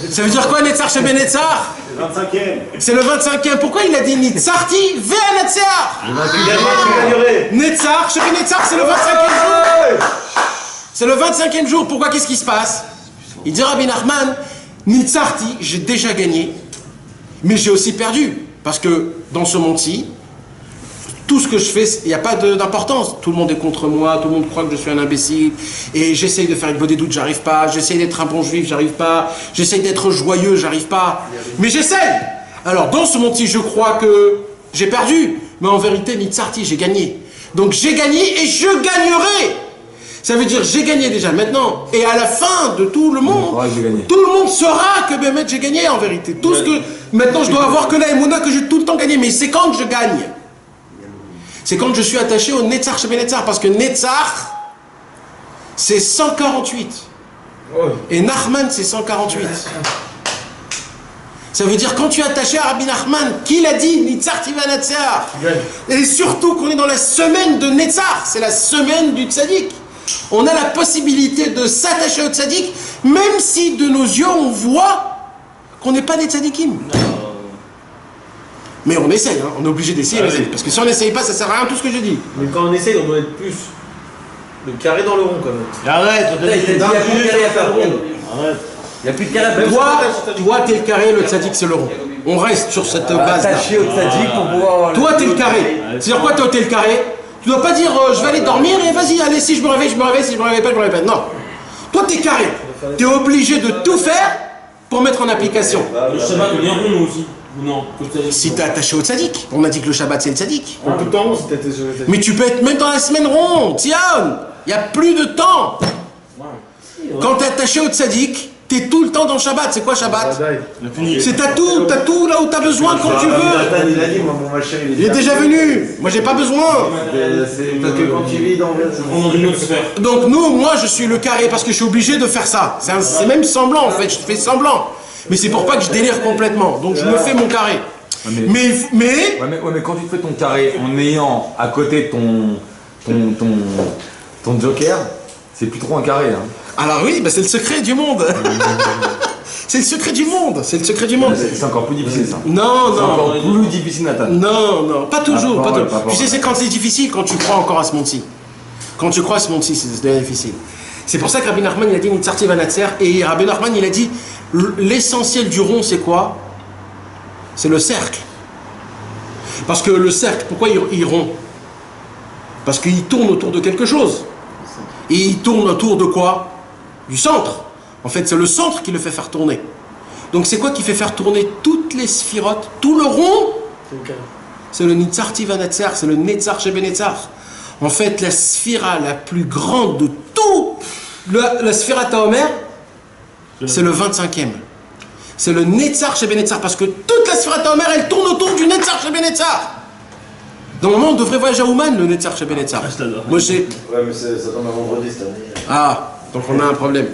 Ça veut dire quoi, Netzach shebenetzach?
C'est le 25e.
C'est le 25e. Pourquoi il a dit Nitzarti ve'anatzeach? Netzach shebenetzach, c'est le 25e jour. C'est le 25e jour. Pourquoi? Qu'est-ce qui se passe? Il dit Rabbi Nachman, Nitzarti, j'ai déjà gagné, mais j'ai aussi perdu. Parce que dans ce monde-ci, tout ce que je fais, il n'y a pas d'importance. Tout le monde est contre moi, tout le monde croit que je suis un imbécile. Et j'essaye de faire une bonne doute, j'arrive pas. J'essaye d'être un bon juif, j'arrive pas. J'essaye d'être joyeux, j'arrive pas. Mais j'essaye. Alors dans ce monde-ci, je crois que j'ai perdu. Mais en vérité, Nitzarti, j'ai gagné. Donc j'ai gagné et je gagnerai. Ça veut dire j'ai gagné déjà maintenant. Et à la fin de tout le monde,
Ouais, j'ai gagné.
tout le monde saura que Bémet j'ai gagné en vérité. Tout ce que maintenant je dois avoir que la Emouna que j'ai tout le temps gagné. Mais c'est quand que je gagne? C'est quand je suis attaché au Netzar chez Benetzar. Parce que Netzar, c'est 148. Et Nachman, c'est 148. Ça veut dire quand tu es attaché à Rabbi Nachman, qui l'a dit? Netzar Tiva Netzar. Et surtout qu'on est dans la semaine de Netzar. C'est la semaine du Tzadik. On a la possibilité de s'attacher au Tzadik, même si de nos yeux on voit qu'on n'est pas des Tzadikim. Mais on essaye, hein. On est obligé d'essayer, parce que si on n'essaye pas, ça sert à rien tout ce que je dis.
Mais quand on essaye, on doit être plus le carré dans le rond quand même.
Arrête, on
Il a dit, il y a plus de carré à faire.
Arrête.
Il n'y a plus de carré à faire.
Toi, t'es le carré, le Tzadik, c'est le rond. On reste sur cette base-là.
Attaché au tzaddik pour pouvoir.
Toi, t'es le carré. C'est-à-dire quoi, toi, t'es le carré? Tu dois pas dire je vais aller dormir et vas-y, allez, si je me réveille, je me réveille, si je me réveille pas, je me réveille pas. Non. Toi, t'es carré. T'es obligé de tout faire pour mettre en application.
Le Shabbat, on est rond, nous aussi. Ou non?
Si t'es attaché au Tzadik, on a dit que le Shabbat c'est le Tzadik.
En tout temps, si t'étais sur le
Mais tu peux être même dans la semaine ronde, Tian. Il n'y a plus de temps. Quand t'es attaché au Tzadik, t'es tout le temps dans le Shabbat. C'est quoi Shabbat? C'est t'as tout là où t'as besoin quand tu veux.
Il a dit, moi, mon machin,
Il est déjà venu. Moi j'ai pas besoin.
C'est parce que quand tu vis dans
une autre sphère.
Donc moi je suis le carré parce que je suis obligé de faire ça. C'est même semblant en fait, je fais semblant. Mais c'est pour pas que je délire complètement. Donc je me fais mon carré. Mais
Ouais, mais quand tu fais ton carré en ayant à côté ton joker, c'est plus trop un carré. Hein.
alors oui, bah c'est le secret du monde. C'est le secret du monde. C'est le secret du monde.
C'est encore plus difficile ça.
Non,
C'est
non.
encore plus difficile, Nathan.
Non, pas toujours.
Ah,
Pas toujours.
pas
Tu sais, c'est quand c'est difficile, quand tu crois encore à ce monde-ci. Quand tu crois à ce monde-ci, c'est difficile. C'est pour ça que Rabbi Nachman il a dit Nitzarti Vanatzer, et Rabbi Nachman il a dit l'essentiel du rond c'est quoi? C'est le cercle. Parce que le cercle, pourquoi il rond? Parce qu'il tourne autour de quelque chose. Et il tourne autour de quoi? Du centre. En fait, c'est le centre qui le fait faire tourner. Donc c'est quoi qui fait faire tourner toutes les sphirotes? Tout le rond? C'est le Nitzarti Vanatzer, c'est le Netzar Shebenetzar. En fait, la sphira la plus grande de tout, la sphira Taomer, c'est le 25e. C'est le Netzar Shebenetzar, parce que toute la sphira Taomer, elle tourne autour du Netzar Shebenetzar. Normalement, on devrait voyager à Ouman, le Netzar Shebenetzar. Moi, j'ai...
Ouais, mais ça tombe un vendredi cette année.
Ah, donc on a un problème.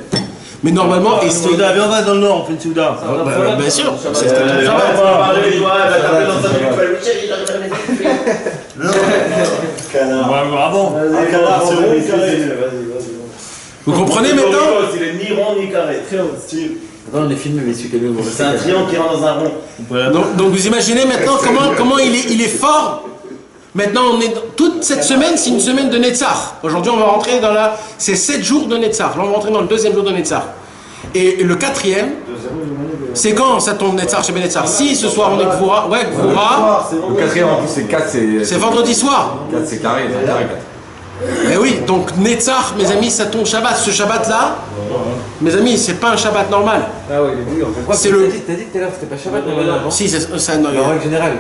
Mais normalement...
Et c'est... Viens, on va dans le nord, on fait une Souda.
Bien sûr.
Bravo.
Vous comprenez maintenant?
Il est ni rond ni carré. Steve.
Non, on est filmé, mais celui qui a
C'est un triangle qui rentre dans un rond.
Donc vous imaginez maintenant comment il est fort. Maintenant, on est toute cette semaine, c'est une semaine de Netzar. Aujourd'hui, on va rentrer dans la... C'est 7 jours de Netzar. Là, on va rentrer dans le 2e jour de Netzar. Et le 4e, c'est quand ça tombe Netzar chez Benetzar? Si ce soir on est Gvura, ouais, Gvura.
Le 4e en plus, c'est 4,
c'est vendredi soir.
4, c'est carré, c'est carré 4.
Eh oui, donc Netzar, mes amis, ça tombe Shabbat. Ce Shabbat-là, mes amis, c'est pas un Shabbat normal.
Ah ouais, il est dur.
C'est le...
T'as dit que tout à l'heure c'était pas Shabbat, non?
Si, c'est ça. Non,
En règle générale.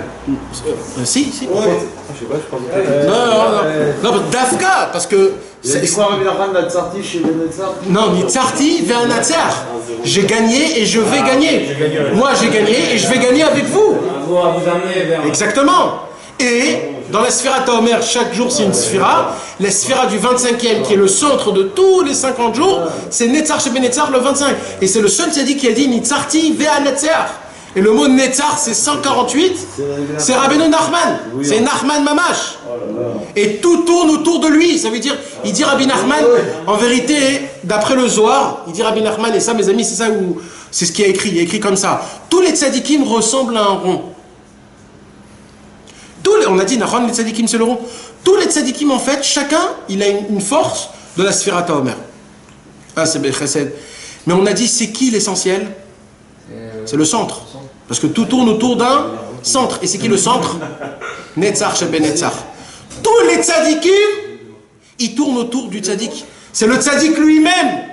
si.
Pourquoi? Je sais pas, je pense que...
Non, Dafka, parce que...
C'est quoi Rabbi Nachman l'a sorti chez Benetzar?
Non, Nitzarti vers Natzar. J'ai gagné et je vais gagner. Moi, j'ai gagné et je vais gagner avec vous.
Vous amener vers...
Exactement. Et dans la sphira Taomer, chaque jour c'est une sphira. La sphira du 25e, qui est le centre de tous les 50 jours, c'est Netzar chez Benetzar le 25. Et c'est le seul tzaddik qui a dit Nitzarti vea Netzar. Et le mot Netzar, c'est 148. C'est Rabbeinu Nachman. C'est Nachman Mamash. Et tout tourne autour de lui. Ça veut dire, il dit Rabbi Nachman, en vérité, d'après le Zohar, il dit Rabbi Nachman, et ça, mes amis, c'est ça où, c'est ce qu'il y a écrit. Il y a écrit comme ça. Tous les tzaddikim ressemblent à un rond. On a dit, Nachman, les tzaddikim, c'est le rond. Tous les tzaddikim, en fait, chacun, il a une force de la Sphira Taomer. Ah, c'est Bel Chesed. Mais on a dit, c'est qui l'essentiel? C'est le centre. Parce que tout tourne autour d'un centre. Et c'est qui le centre? Netzar Shebe Netzar. Tous les tzadikim, ils tournent autour du tzadik. C'est le tzadik lui-même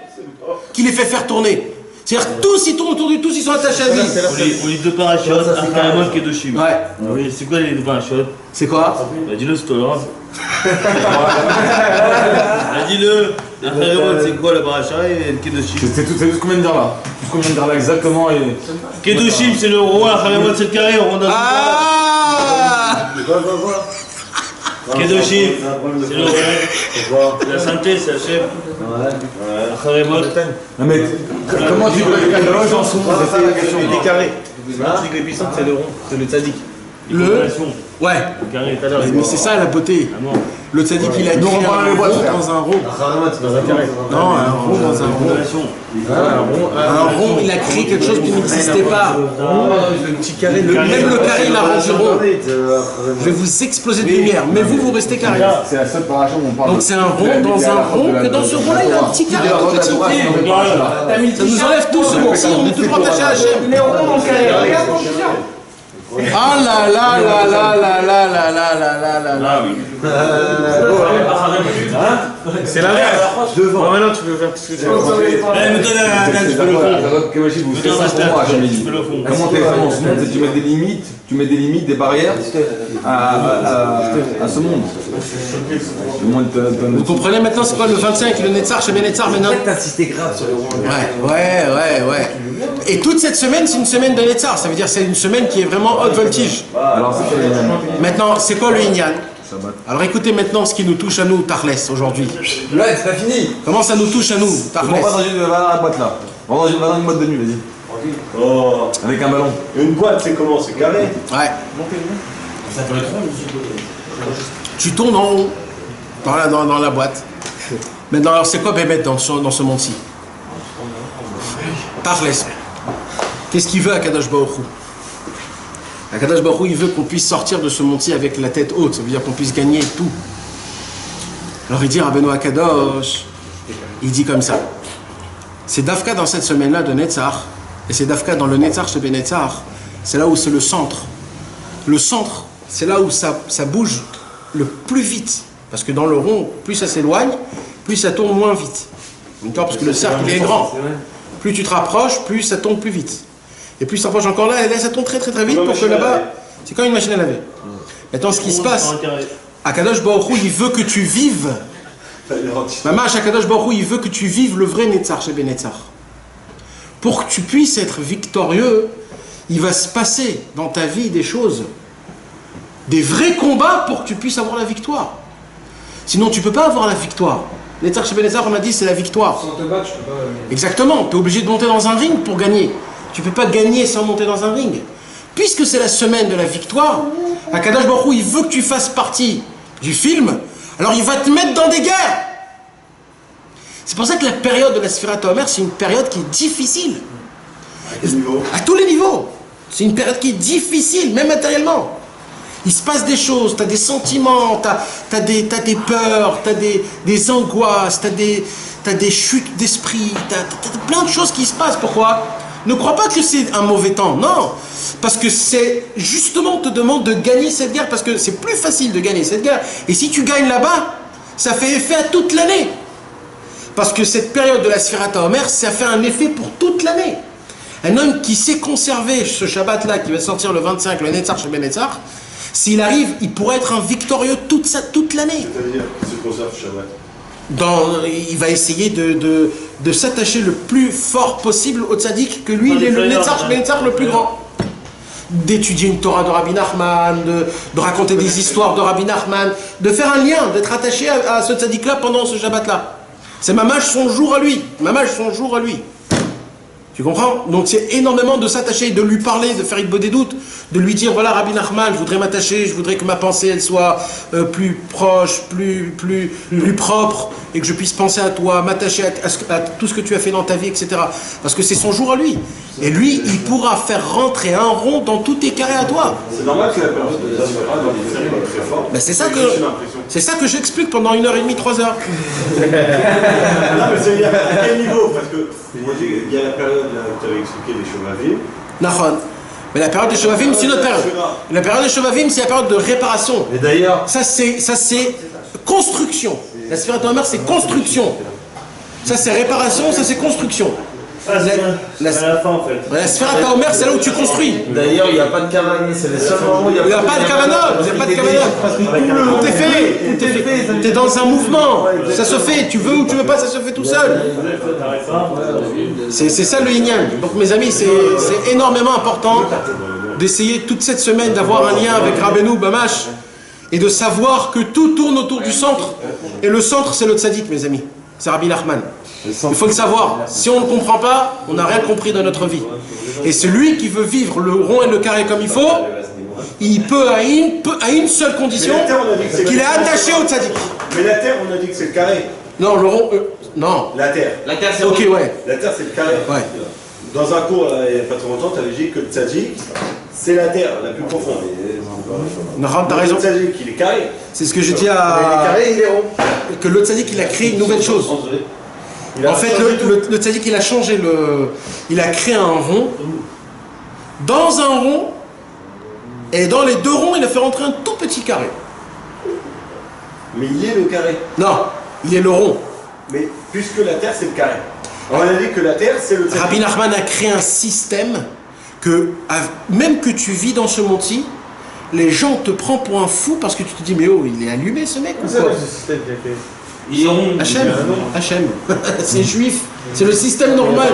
qui les fait faire tourner. C'est-à-dire tous, ils tournent autour du tous, ils sont attachés à lui.
On lit deux parachutes, un karamol qui est de chim.
Ouais.
Oui, c'est quoi les deux parachutes?
C'est quoi?
Bah dis-le, c'est toi, Laurent. Bah dis-le. C'est quoi la paracha et le Kedoshim?
C'est tout ce qu'on vient de dire là. Tout ce qu'on vient de dire là exactement. Et...
Kedoshim, c'est le roi, Acharemot, c'est le carré, on rentre dans Kedoshim, c'est le roi. La sainteté, c'est Hachem. Acharemot.
Non mais comment tu peux être Kadosh en son?
C'est ça la question. Il est carré. C'est que les puissants, c'est le rond, c'est le tzaddik.
Ouais. Mais c'est ça la beauté. Le tzaddik il a créé un rond dans un rond. Non, un rond dans un rond. Un rond, il a créé quelque chose qui n'existait pas.
Le petit carré,
Même le carré il a rendu rond. Je vais vous exploser de lumière, mais vous restez carré.
C'est la seule paracha où on parle.
Donc c'est un rond dans un rond, que dans ce rond-là il y a un petit carré tout petit. Ça nous enlève tout ce mot-ci, on est toujours attaché à Hachem. Il est rond dans le carré. Regarde mon chien. Ah là là là là là là là là là là là.
C'est la merde. Bon, maintenant tu peux faire ce que tu veux.
Me donne
Comment t'es vraiment en ce monde? Tu mets des limites, des barrières à ce monde.
Vous comprenez maintenant c'est quoi le 25, le Netzar, chez Netzar maintenant?
T'as insisté grave sur le rond.
Ouais. Et toute cette semaine, c'est une semaine de Netzar. Ça veut dire que c'est une semaine qui est vraiment haute voltige.
Alors c'est quoi les
Maintenant, c'est quoi le Inyan? Alors écoutez maintenant ce qui nous touche à nous, Tarles, aujourd'hui.
Là, c'est pas fini.
Comment ça nous touche à nous, Tarles?
Va dans la boîte là. Va dans une boîte de nuit, vas-y.
Oh.
Avec un ballon.
Une boîte, c'est comment? C'est carré?
Ouais. Tu tournes en haut, dans la boîte. Maintenant, alors c'est quoi Bébête dans ce monde-ci? Tarles. Qu'est-ce qu'il veut à Kadosh Baruch Hu? Akadosh Baruch Hu, il veut qu'on puisse sortir de ce monde-ci avec la tête haute, ça veut dire qu'on puisse gagner tout. Alors il dit Rabbeinu Akadosh, il dit comme ça. C'est Dafka dans cette semaine-là de Netzar, et c'est Dafka dans le Netzar chez Benetzar, c'est là où c'est le centre. Le centre, c'est là où ça bouge le plus vite. Parce que dans le rond, plus ça s'éloigne, plus ça tourne moins vite. D'accord? Parce que le cercle il est grand. Plus tu te rapproches, plus ça tourne plus vite. Et plus ça s'approche encore là, et là ça tourne très très vite pour que là-bas, c'est comme une machine à laver. Maintenant ce qui se passe, Akadosh Baruch Hu, il veut que tu vives, Mamash Akadosh Baruch Hu, il veut que tu vives le vrai Netzar chez Benetzar. Pour que tu puisses être victorieux, il va se passer dans ta vie des choses, des vrais combats pour que tu puisses avoir la victoire. Sinon tu ne peux pas avoir la victoire. Netzar chez Benetzar, on a dit c'est la victoire.
Sans te battre, tu peux pas.
Exactement, tu es obligé de monter dans un ring pour gagner. Tu ne peux pas gagner sans monter dans un ring. Puisque c'est la semaine de la victoire, Akadosh Baruch Hu, il veut que tu fasses partie du film, alors il va te mettre dans des guerres. C'est pour ça que la période de la Sfirat HaOmer, c'est une période qui est difficile. À tous les niveaux. C'est une période qui est difficile, même matériellement. Il se passe des choses, tu as des sentiments, tu as des peurs, tu as des angoisses, tu as des chutes d'esprit, tu as plein de choses qui se passent. Pourquoi ? Ne crois pas que c'est un mauvais temps, non. Parce que c'est justement, on te demande de gagner cette guerre, parce que c'est plus facile de gagner cette guerre. Et si tu gagnes là-bas, ça fait effet à toute l'année. Parce que cette période de la Sfirat HaOmer, ça fait un effet pour toute l'année. Un homme qui sait conserver ce Shabbat-là, qui va sortir le 25, le Netzar chez Benetzar, s'il arrive, il pourrait être un victorieux toute l'année.
C'est-à-dire qu'il se conserve Shabbat.
Il va essayer de s'attacher le plus fort possible au tzaddik, que lui, il est le Netzar le plus grand. D'étudier une Torah de Rabbi Nachman, de raconter des histoires de Rabbi Nachman, de faire un lien, d'être attaché à ce tzaddik-là pendant ce Shabbat-là. C'est Mamash son jour à lui. Mamash son jour à lui. Tu comprends? Donc c'est énormément de s'attacher, de lui parler, de faire des doutes, de lui dire voilà Rabbi Nachman, je voudrais m'attacher, je voudrais que ma pensée elle soit plus proche, plus propre, et que je puisse penser à toi, m'attacher à tout ce que tu as fait dans ta vie, etc. Parce que c'est son jour à lui. Et lui, il pourra faire rentrer un rond dans tous tes carrés à toi.
C'est normal que la période de la Sfirat dans les séries est très forte.
Ben c'est ça que j'explique pendant 1h30, 3 heures.
Non mais c'est à quel niveau? Parce que il y a la période où tu avais expliqué les Shovavim.
Nahon. Mais la période des Shovavim, c'est une autre période. La période des Shovavim, c'est la période de réparation.
Et d'ailleurs,
ça c'est construction. La Sfirat HaOmer, c'est construction. Ça c'est réparation, ça c'est construction.
La fin en fait.
La Sfirat HaOmer, c'est là où tu construis.
D'ailleurs, il n'y a pas de cavani, c'est le seul moment où
il n'y a pas de kavanot. Il n'y a pas de kavanot. Tout est fait. t'es dans un mouvement. Ça se fait, tu veux ou tu veux pas, ça se fait tout seul. C'est ça le yin-yang. Donc mes amis, c'est énormément important d'essayer toute cette semaine d'avoir un lien avec Rabbeinu Bamash et de savoir que tout tourne autour du centre. Et le centre, c'est le tzaddik, mes amis. C'est Rabbi Nachman. Il faut le savoir. Si on ne le comprend pas, on n'a rien compris dans notre vie. Et celui qui veut vivre le rond et le carré comme il faut, il peut à une seule condition, qu'il est attaché au tzaddik.
Mais la terre, on a dit que c'est le carré.
Non, le rond, non.
La terre.
La terre, c'est
ok, ouais.
La terre, c'est le carré.
Ouais.
Dans un cours, il n'y a pas trop longtemps, tu avais dit que le tzaddik, c'est la terre la plus profonde.
Non, t'as raison.
Le tzaddik, il est carré.
C'est ce que je dis
Il est carré, il est rond.
que le tzaddik, il a créé une nouvelle chose. En fait, le tzaddik, il a changé il a créé un rond. Dans un rond, et dans les deux ronds, il a fait rentrer un tout petit carré.
Mais il est le carré.
Non, il est le rond.
Mais puisque la terre, c'est le carré. On a dit que la terre, c'est le tzaddik.
Rabbi Nachman a créé un système que, même que tu vis dans ce monde-ci, les gens te prennent pour un fou parce que tu te dis, mais oh, il est allumé ce mec ou
C'est
quoi?
le système qui a fait.
Il est rond.
Hachem. C'est juif. C'est le système normal.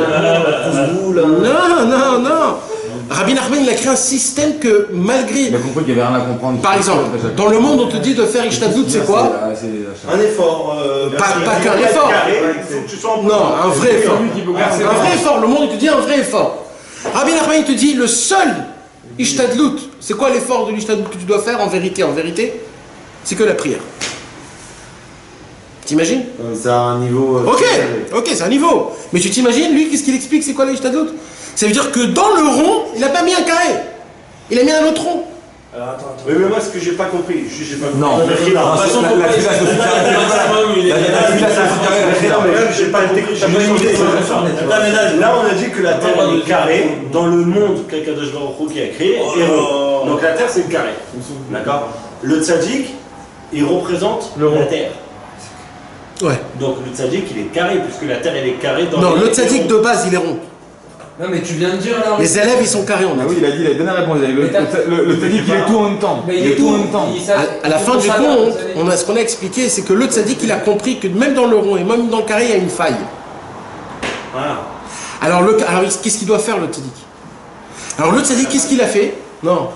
Non. Rabbi Nachman, il a créé un système que malgré...
Il a compris qu'il n'y avait rien à comprendre.
Par exemple, dans le monde, on te dit de faire Ishtadlout, c'est quoi?
Un effort.
Pas qu'un effort. Non, un vrai effort. Un vrai effort. Le monde, il te dit un vrai effort. Rabbi Nachman, il te dit le seul Ishtadlout. C'est quoi l'effort de l'Ishtadlout que tu dois faire en vérité? En vérité, c'est que la prière. T'imagines?
C'est un niveau.
Ok, c'est un niveau. Mais tu t'imagines, lui, qu'est-ce qu'il explique? C'est quoi l'Ishtadlout? Ça veut dire que dans le rond, il n'a pas mis un carré. Il a mis un autre rond.
Alors attends. Oui, mais moi, ce que j'ai pas compris. J'ai pas compris.
Non,
la philosophie j'ai pas compris. Là, on a dit que la terre est carrée dans le monde qu'Akadosh Baruch Hu qui a créé est rond. Donc la terre, c'est le carré. D'accord. Le tzaddik, il représente la terre.
Ouais.
Donc le tzaddik, il est carré, puisque la terre, elle est carrée dans
Non, le tzaddik de base, il est rond.
Non mais tu viens de dire là.
Les élèves, ils sont carrés, on a
Ah
dit.
oui, il a donné la réponse. Le tzaddik, il est tout en même temps.
Mais il est tout en même temps.
À la fin du compte, ce qu'on a expliqué, c'est que le tzaddik, il a compris que même dans le rond et même dans le carré, il y a une faille.
Voilà.
Alors qu'est-ce qu'il doit faire, le tzaddik? Alors le tzaddik, qu'est-ce qu'il a fait? Non.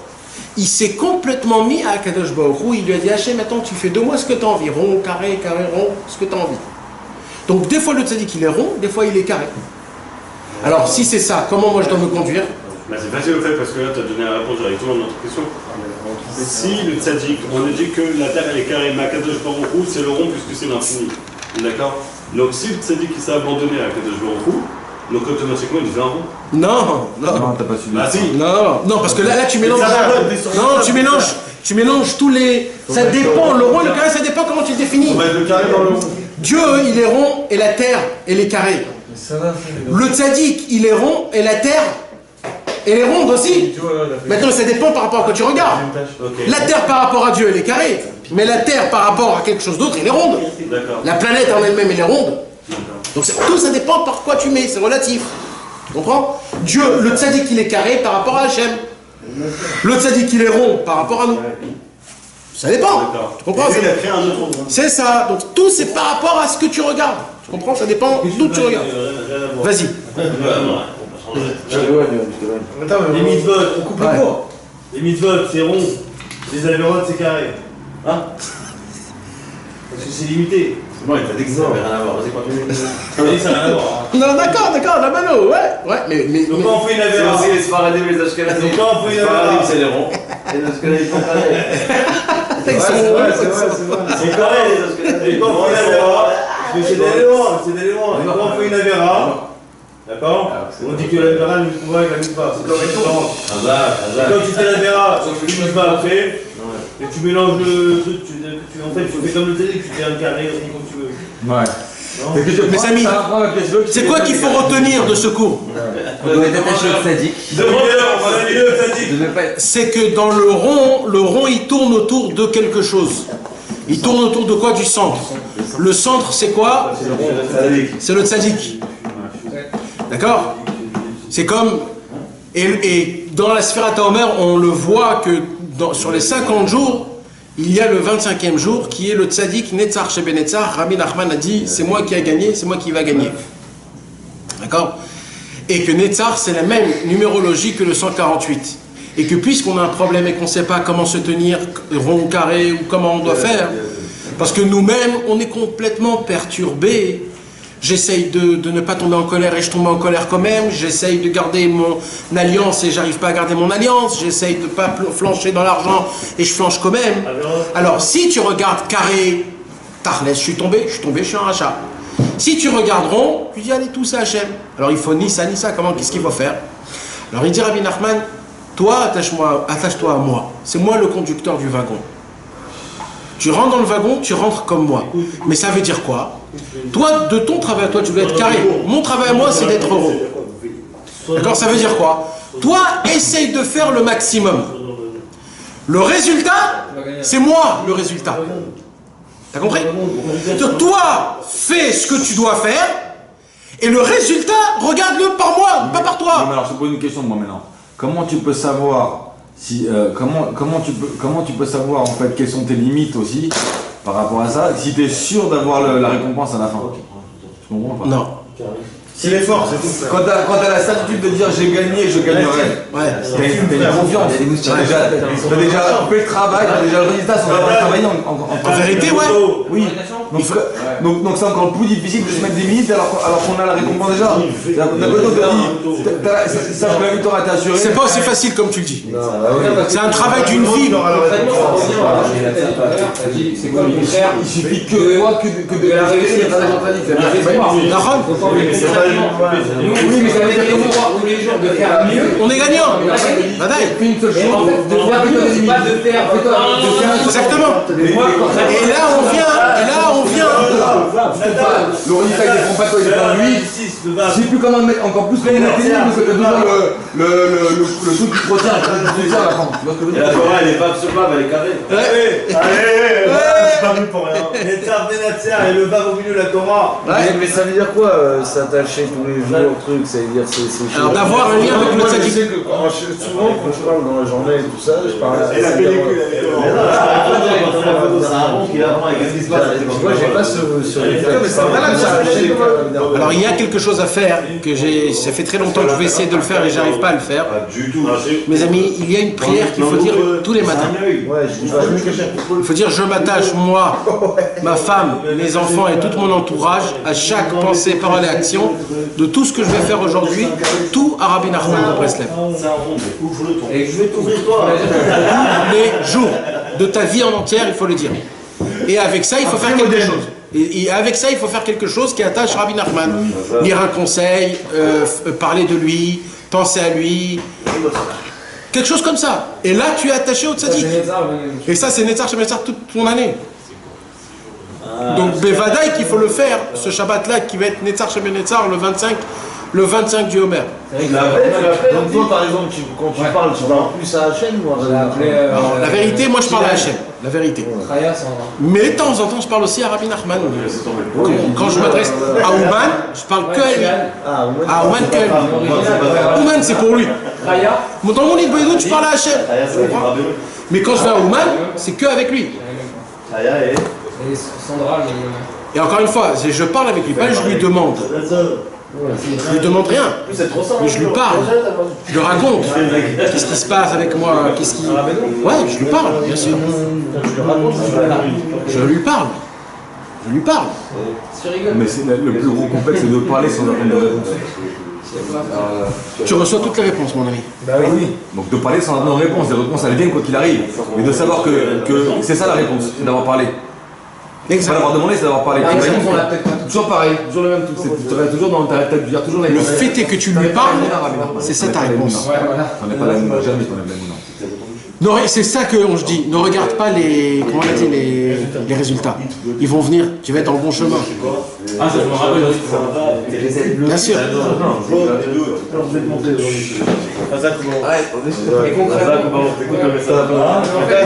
Il s'est complètement mis à Akadosh Baruch Hu. Il lui a dit, Hachem, attends, tu fais de moi ce que tu as envie. Rond, carré, rond, ce que tu as envie. Donc des fois, le tzaddik, il est rond, des fois, il est carré. Alors, si c'est ça, comment moi je dois me conduire?
Bah, c'est facile au fait, parce que là, tu as donné la réponse directement à notre question. Si le tzaddik, on a dit que la terre elle est carrée, mais Akadosh Baruch Hu, c'est le rond puisque c'est l'infini. D'accord? Donc si le tzaddik il s'est abandonné à Akadosh Baruch Hu, donc automatiquement il devient un rond.
Non,
Non, t'as pas suivi.
Bah si.
non, parce que là tu mélanges. Non, tu mélanges tous les. Ça dépend, le rond et le carré, ça dépend comment tu le définis.
On va être le carré dans le rond.
Dieu, il est rond et la terre, elle est carrée. Le tzaddik, il est rond et la terre, elle est ronde aussi. Maintenant, ça dépend par rapport à quoi tu regardes. La terre par rapport à Dieu, elle est carrée. Mais la terre par rapport à quelque chose d'autre, elle est ronde. La planète en elle-même, elle est ronde. Donc tout ça dépend par quoi tu mets, c'est relatif. Tu comprends? Dieu, le tzaddik, il est carré par rapport à Hachem. Le tzaddik, il est rond par rapport à nous. Ça dépend. Tu comprends? C'est ça. Donc tout, c'est par rapport à ce que tu regardes. Tu comprends? Ça dépend d'où tu regardes. Vas-y.
Les mitzvot, on coupe le cours. Les mitzvot, c'est rond. Les avérotes, c'est carré. Hein? Parce que c'est limité.
Bon, il t'a dit que ça n'avait rien à voir. Vas-y, continue.
Ça n'a rien à voir.
Non, d'accord, la mano, ouais. Mais
Donc quand on fait une avéra.
C'est aussi les Sfaradim et les Ashkenazim.
Donc quand on fait une
Les Sfaradim,
avéra.
c'est les ronds. Et les Ashkenazim, ils sont carrés.
c'est vrai.
C'est carré, les Ashkenazim.
Et quand on fait une avéra. Parce que c'est des éléments. Et quand on fait une avéra. D'accord? On dit que l'avéra ne trouve pas avec la mitzvah. C'est comme différent. Quand tu fais l'avéra, tu fais une mitzvah après. Et tu mélanges le truc, en fait, tu fais comme le tzaddik, tu fais un carré, comme tu veux.
Ouais.
Mes amis, c'est quoi qu'il faut retenir de ce cours?
On doit être attaché au tzaddik.
C'est que dans le rond, il tourne autour de quelque chose. Il tourne autour de quoi? Du centre. Le centre, c'est quoi? C'est le tzaddik. D'accord? C'est comme... Et dans la Sfirat HaOmer, on le voit que sur les 50 jours, il y a le 25e jour qui est le tzaddik Netzar Shebe Netzar. Rabbi Nachman a dit c'est moi qui a gagné, c'est moi qui va gagner. D'accord? Et que Netzar c'est la même numérologie que le 148. Et que puisqu'on a un problème et qu'on ne sait pas comment se tenir, rond ou carré, ou comment on doit faire, parce que nous-mêmes on est complètement perturbés. J'essaye de ne pas tomber en colère et je tombe en colère quand même. J'essaye de garder mon alliance et j'arrive pas à garder mon alliance. J'essaye de ne pas flancher dans l'argent et je flanche quand même. Alors si tu regardes carré, Tarles, je suis tombé, je suis un rachat. Si tu regardes rond, tu dis allez tout ça Hachem. Alors il faut ni ça, comment, qu'est-ce qu'il faut faire? Alors il dit Rabbi Nachman, toi attache-toi à moi. C'est moi le conducteur du wagon. Tu rentres dans le wagon, tu rentres comme moi. Mais ça veut dire quoi? Toi, de ton travail à toi, tu dois être carré. Mon travail à moi, c'est d'être heureux. D'accord? Ça veut dire quoi? Toi, essaye de faire le maximum. Le résultat, c'est moi le résultat. T'as compris? Donc, toi, fais ce que tu dois faire. Et le résultat, regarde-le par moi, pas par toi.
Non, mais alors, je te pose une question, moi, maintenant. Comment tu peux savoir... Si, comment tu peux savoir en fait quelles sont tes limites aussi par rapport à ça si tu es sûr d'avoir la récompense à la fin? Tu comprends pas?
Non.
C'est l'effort, c'est tout.
Quand tu as la certitude de dire j'ai gagné, je gagnerai.
Ouais.
T'as une confiance. T'as déjà fait le travail, t'as déjà le résultat sans avoir travaillé
En vérité, ouais.
Oui. Donc c'est encore plus difficile de se mettre des limites alors qu'on a la récompense déjà. D'un côté on te dit, sache que la victoire est assurée.
C'est pas aussi facile comme tu le dis. C'est un travail d'une vie.
C'est quoi le contraire?
Il suffit que de la réussite.
Oui, mais ça veut dire que tous les jours de faire mieux.
On est gagnant.
Une seule chose. En fait, de faire mieux, pas de faire.
Exactement. Et là on vient.
Le résultat il dépend pas de toi, il dépend de lui. Je sais plus comment le mettre encore plus que le parce que toujours le truc qui te retient à la fin.
Et la Torah elle est pas absorbable, elle est carrée.
Allez, c'est pas venu pour rien. Netzar Benatzer et le vav au milieu de la Torah.
Mais ça veut dire quoi s'attacher tous les jours au truc? Ça veut dire c'est
Alors d'avoir un lien avec le tzaddik.
Tu sais que souvent quand je parle dans la journée et tout ça, je parle
Et la pellicule,
moi j'ai pas ce réflexe.
Alors il y a quelque chose à faire que ça fait très longtemps que je vais essayer de le faire et j'arrive pas à le faire.
du tout.
Mes amis, il y a une prière qu'il faut dire tous les matins. Il faut dire je m'attache moi, ma femme, mes enfants et tout mon entourage à chaque pensée, parole et action de tout ce que je vais faire aujourd'hui, tout à Rabbi Nachman de Breslev.
Et je vais t'ouvrir toi.
Les jours de ta vie en entière, il faut le dire. Et avec ça, il faut faire quelque chose. Et avec ça, il faut faire quelque chose qui attache Rabbi Nachman. Lire un conseil, parler de lui, penser à lui. Quelque chose comme ça. Et là, tu es attaché au tzaddik. Et ça, c'est Netzar Shebe Netzar toute ton année. Donc, Bevadaï qu'il faut le faire, ce Shabbat-là, qui va être Netzar Shebe Netzar le 25 du Homer.
Donc toi par exemple, quand tu parles, tu parles plus à Hachem ou à
La vérité, moi je parle à Hachem, la vérité. Mais de temps en temps, je parle aussi à Rabbi Nachman. Quand je m'adresse à Ouman, je parle que à lui. À Ouman que à lui. Ouman, c'est pour lui. Dans mon lit de Boydout, je parle à Hachem. Mais quand je vais à Ouman, c'est que avec lui. Et encore une fois, je parle avec lui, pas je lui demande. Je lui demande rien, mais je lui parle, je lui raconte qu'est-ce qui se passe avec moi, Ouais, je lui parle, bien sûr. Je lui parle.
Mais le plus gros complexe, c'est de parler sans attendre de réponse.
Tu reçois toutes les réponses, mon ami.
Bah oui. Donc de parler sans attendre de réponse, les réponses elles viennent quoi qu'il arrive. Mais de savoir que c'est ça la réponse, d'avoir parlé. Pas d'avoir demandé, c'est d'avoir parlé. Toujours pareil, toujours le même truc. Tu restes toujours dans ta tête, toujours
le fait est que tu lui parles, c'est ça ta réponse.
On n'est pas la même, jamais on est la même.
Non, c'est ça que je dis. Ne regarde pas les résultats. Ils vont venir. Tu vas être dans le bon chemin.
Ah, ça je me rappelle.
Bien sûr.
Et concrètement, il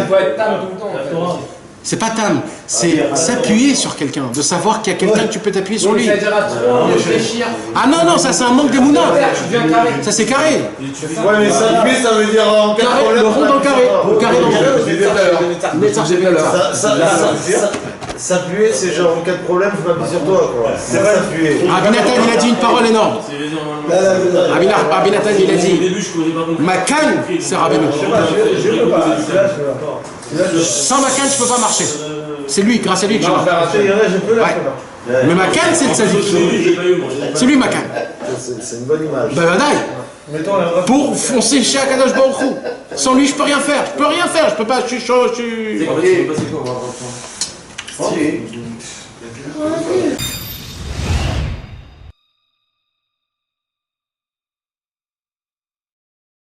faut être table tout le temps.
C'est pas tam, c'est s'appuyer sur quelqu'un, de savoir qu'il y a quelqu'un que tu peux t'appuyer sur lui.
C'est-à-dire à trop réfléchir.
Ah non, ça c'est un manque d'émouna. Ça c'est carré.
Ouais, mais s'appuyer, ça veut dire en cas de
Carré,
problème.
le rond dans le carré. Le carré dans le carré.
J'ai vu tout à l'heure.
S'appuyer, c'est genre en cas de problème, je m'appuie sur toi, quoi. C'est pas s'appuyer.
Abinatan, il a dit une parole énorme. Abinatan, il a dit ma canne, c'est Rabbeinu. Sans ma canne, je peux pas marcher. C'est lui, grâce à lui que je marche. Ouais. Mais ma canne, c'est le tzaddik. C'est lui ma canne.
C'est une bonne image.
Ben badaï. Pour foncer chez Akadosh Baruch Hu. Sans lui, je peux rien faire. Je peux rien faire. Je peux pas. Je suis chaud. Je suis.